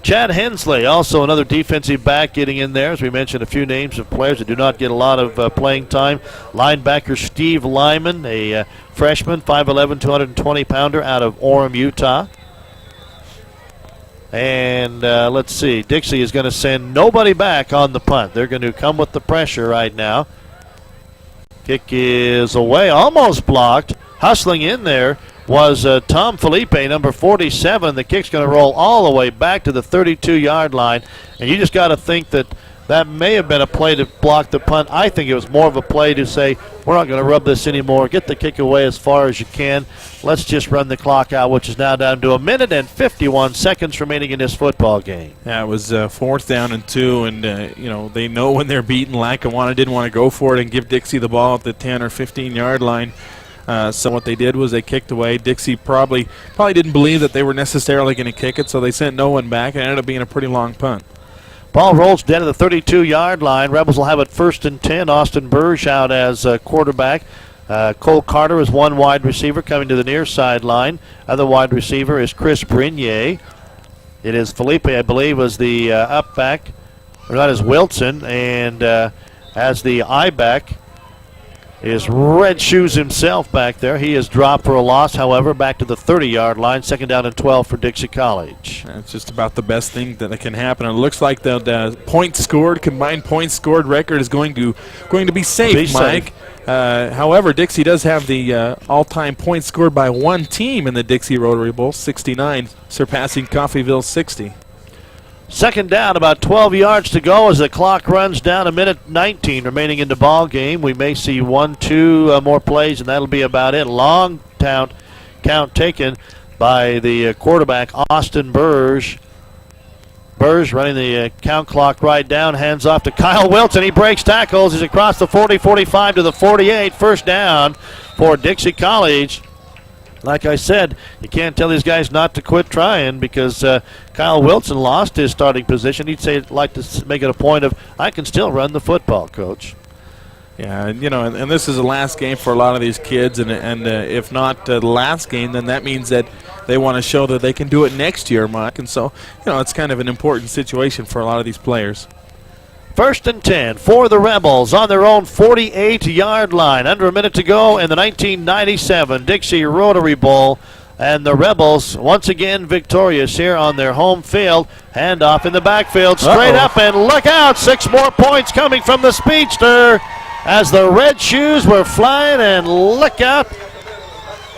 Chad Hensley, also another defensive back, getting in there. As we mentioned, a few names of players that do not get a lot of playing time. Linebacker Steve Lyman, a freshman, 5'11", 220-pounder out of Orem, Utah. And let's see, Dixie is going to send nobody back on the punt. They're going to come with the pressure right now. Kick is away, almost blocked. Hustling in there was Tom Felipe, number 47. The kick's going to roll all the way back to the 32-yard line. And you just got to think that may have been a play to block the punt. I think it was more of a play to say, we're not going to rub this anymore. Get the kick away as far as you can. Let's just run the clock out, which is now down to 1 minute and 51 seconds remaining in this football game. Yeah, it was 4th down and 2, and they know when they're beaten. Lackawanna didn't want to go for it and give Dixie the ball at the 10 or 15-yard line. So what they did was they kicked away. Dixie probably didn't believe that they were necessarily going to kick it, so they sent no one back, and it ended up being a pretty long punt. Ball rolls dead at the 32-yard line. Rebels will have it 1st and 10. Austin Burge out as quarterback. Cole Carter is one wide receiver coming to the near sideline. Other wide receiver is Chris Brinier. It is Felipe, I believe, was the up back. Or that is Wilson. And as the I back is Red Shoes himself back there. He is dropped for a loss, however, back to the 30-yard line. 2nd down and 12 for Dixie College. That's just about the best thing that can happen. It looks like the points scored, combined points scored record is going to be safe, Mike. However, Dixie does have the all-time points scored by one team in the Dixie Rotary Bowl, 69, surpassing Coffeyville 60. 2nd down, about 12 yards to go as the clock runs down. 1 minute 19 remaining in the ball game. We may see 1-2 more plays, and that'll be about it. Long count taken by the quarterback, Austin Burge. Burge running the count clock right down, hands off to Kyle Wilson. He breaks tackles. He's across the 40, 45 to the 48. 1st down for Dixie College. Like I said, you can't tell these guys not to quit trying because Kyle Wilson lost his starting position. He'd like to make it a point of, I can still run the football, Coach. Yeah, and this is the last game for a lot of these kids, and if not the last game, then that means that they want to show that they can do it next year, Mike. And so, it's kind of an important situation for a lot of these players. 1st and 10 for the Rebels on their own 48-yard line. Under a minute to go in the 1997 Dixie Rotary Bowl. And the Rebels, once again victorious here on their home field. Handoff in the backfield, straight up, and look out. 6 more points coming from the speedster as the Red Shoes were flying, and look out.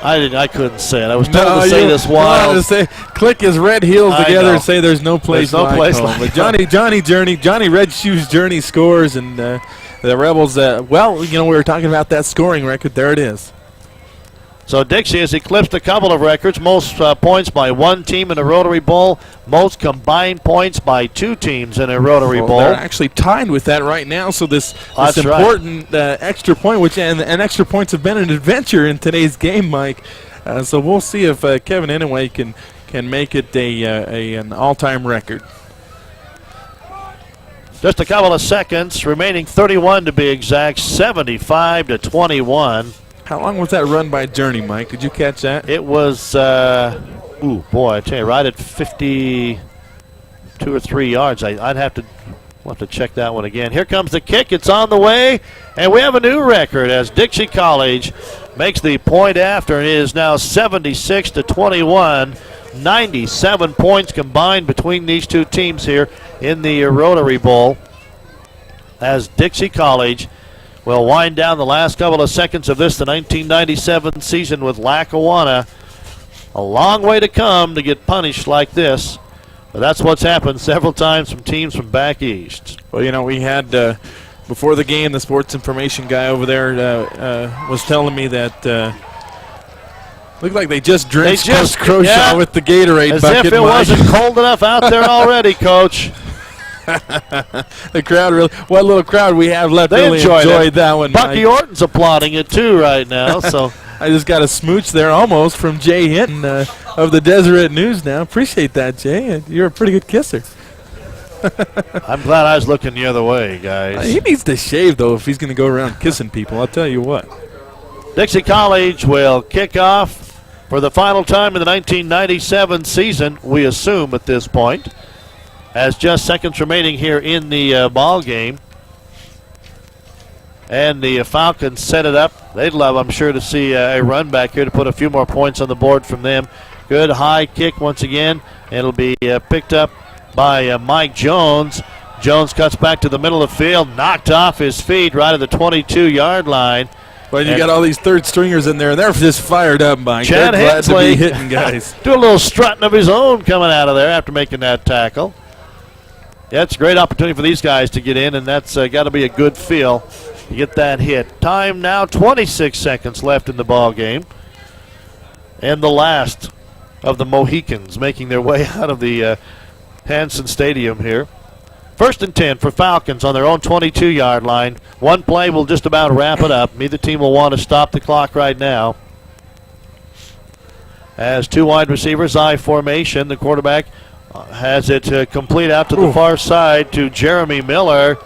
I couldn't say it. I was told to say this while. To say, click his red heels together and say there's no place like home. But Johnny Red Shoes Journey scores, and the Rebels, we were talking about that scoring record. There it is. So Dixie has eclipsed a couple of records. Most points by one team in a Rotary Bowl. Most combined points by 2 teams in a Rotary Bowl. They're actually tied with that right now. So this important extra point, and extra points have been an adventure in today's game, Mike. So we'll see if Kevin Inouye can make it an all-time record. Just a couple of seconds remaining, 31 to be exact, 75-21. How long was that run by Journey, Mike? Did you catch that? It was, I tell you, right at 52 or 3 yards. I'd have to We'll have to check that one again. Here comes the kick. It's on the way, and we have a new record as Dixie College makes the point after. It is now 76-21. 97 points combined between these two teams here in the Rotary Bowl, as Dixie College will wind down the last couple of seconds of this, the 1997 season, with Lackawanna. A long way to come to get punished like this, but that's what's happened several times from teams from back east. Well, you know, we had before the game, the sports information guy over there was telling me that looked like they just drenched Coach Croshaw with the Gatorade as bucket. As if it wasn't cold enough out there already, Coach. The crowd really, what little crowd we have left, they really enjoyed that one. Bucky Orton's applauding it too right now. So I just got a smooch there almost from Jay Hinton of the Deseret News now. Appreciate that, Jay. You're a pretty good kisser. I'm glad I was looking the other way, guys. He needs to shave, though, if he's going to go around kissing people. I'll tell you what. Dixie College will kick off for the final time in the 1997 season, we assume at this point, as just seconds remaining here in the ball game. And the Falcons set it up. They'd love, I'm sure, to see a run back here to put a few more points on the board from them. Good high kick once again. It'll be picked up by Mike Jones. Jones cuts back to the middle of the field, knocked off his feet right at the 22-yard line. Well, you got all these third stringers in there, and they're just fired up, Mike. Chad they're glad Hensley to be hitting guys. Do a little strutting of his own coming out of there after making that tackle. Yeah, it's a great opportunity for these guys to get in, and that's got to be a good feel to get that hit. Time now, 26 seconds left in the ball game. And the last of the Mohicans making their way out of the Hanson Stadium here. 1st and 10 for Falcons on their own 22-yard line. One play will just about wrap it up. Neither team will want to stop the clock right now. As two wide receivers, I formation. The quarterback has it complete out to the far side to Jeremy Miller.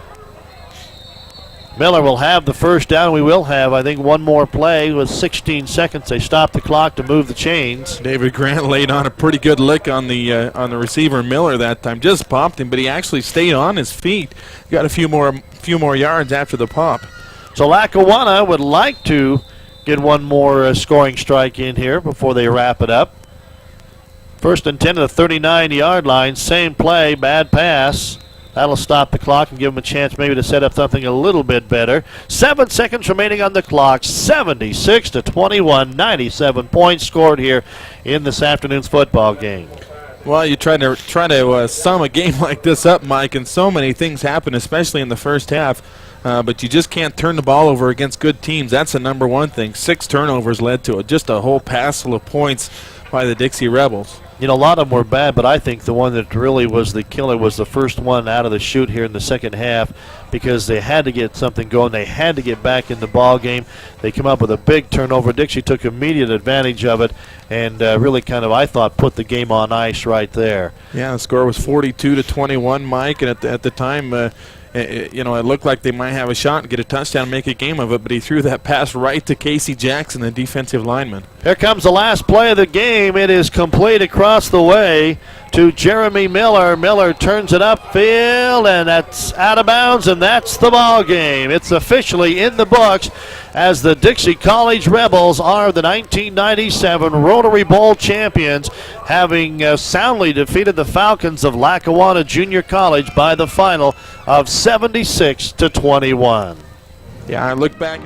Miller will have the first down. We will have, I think, one more play with 16 seconds. They stop the clock to move the chains. David Grant laid on a pretty good lick on the receiver Miller that time. Just popped him, but he actually stayed on his feet. Got a few more yards after the pop. So Lackawanna would like to get one more scoring strike in here before they wrap it up. 1st and 10 to the 39-yard line. Same play, bad pass. That'll stop the clock and give them a chance maybe to set up something a little bit better. 7 seconds remaining on the clock. 76-21. 97 points scored here in this afternoon's football game. Well, you try to sum a game like this up, Mike, and so many things happen, especially in the first half. But you just can't turn the ball over against good teams. That's the number one thing. 6 turnovers led to just a whole passel of points by the Dixie Rebels. You know, a lot of them were bad, but I think the one that really was the killer was the first one out of the chute here in the second half, because they had to get something going. They had to get back in the ball game. They come up with a big turnover. Dixie took immediate advantage of it and really kind of, I thought, put the game on ice right there. Yeah, the score was 42-21, Mike, and at the time, it looked like they might have a shot and get a touchdown and make a game of it, but he threw that pass right to Casey Jackson, the defensive lineman. Here comes the last play of the game. It is complete across the way to Jeremy Miller. Miller turns it upfield, and that's out of bounds, and that's the ball game. It's officially in the books as the Dixie College Rebels are the 1997 Rotary Bowl champions, having soundly defeated the Falcons of Lackawanna Junior College by the final of 76-21. Yeah, I look back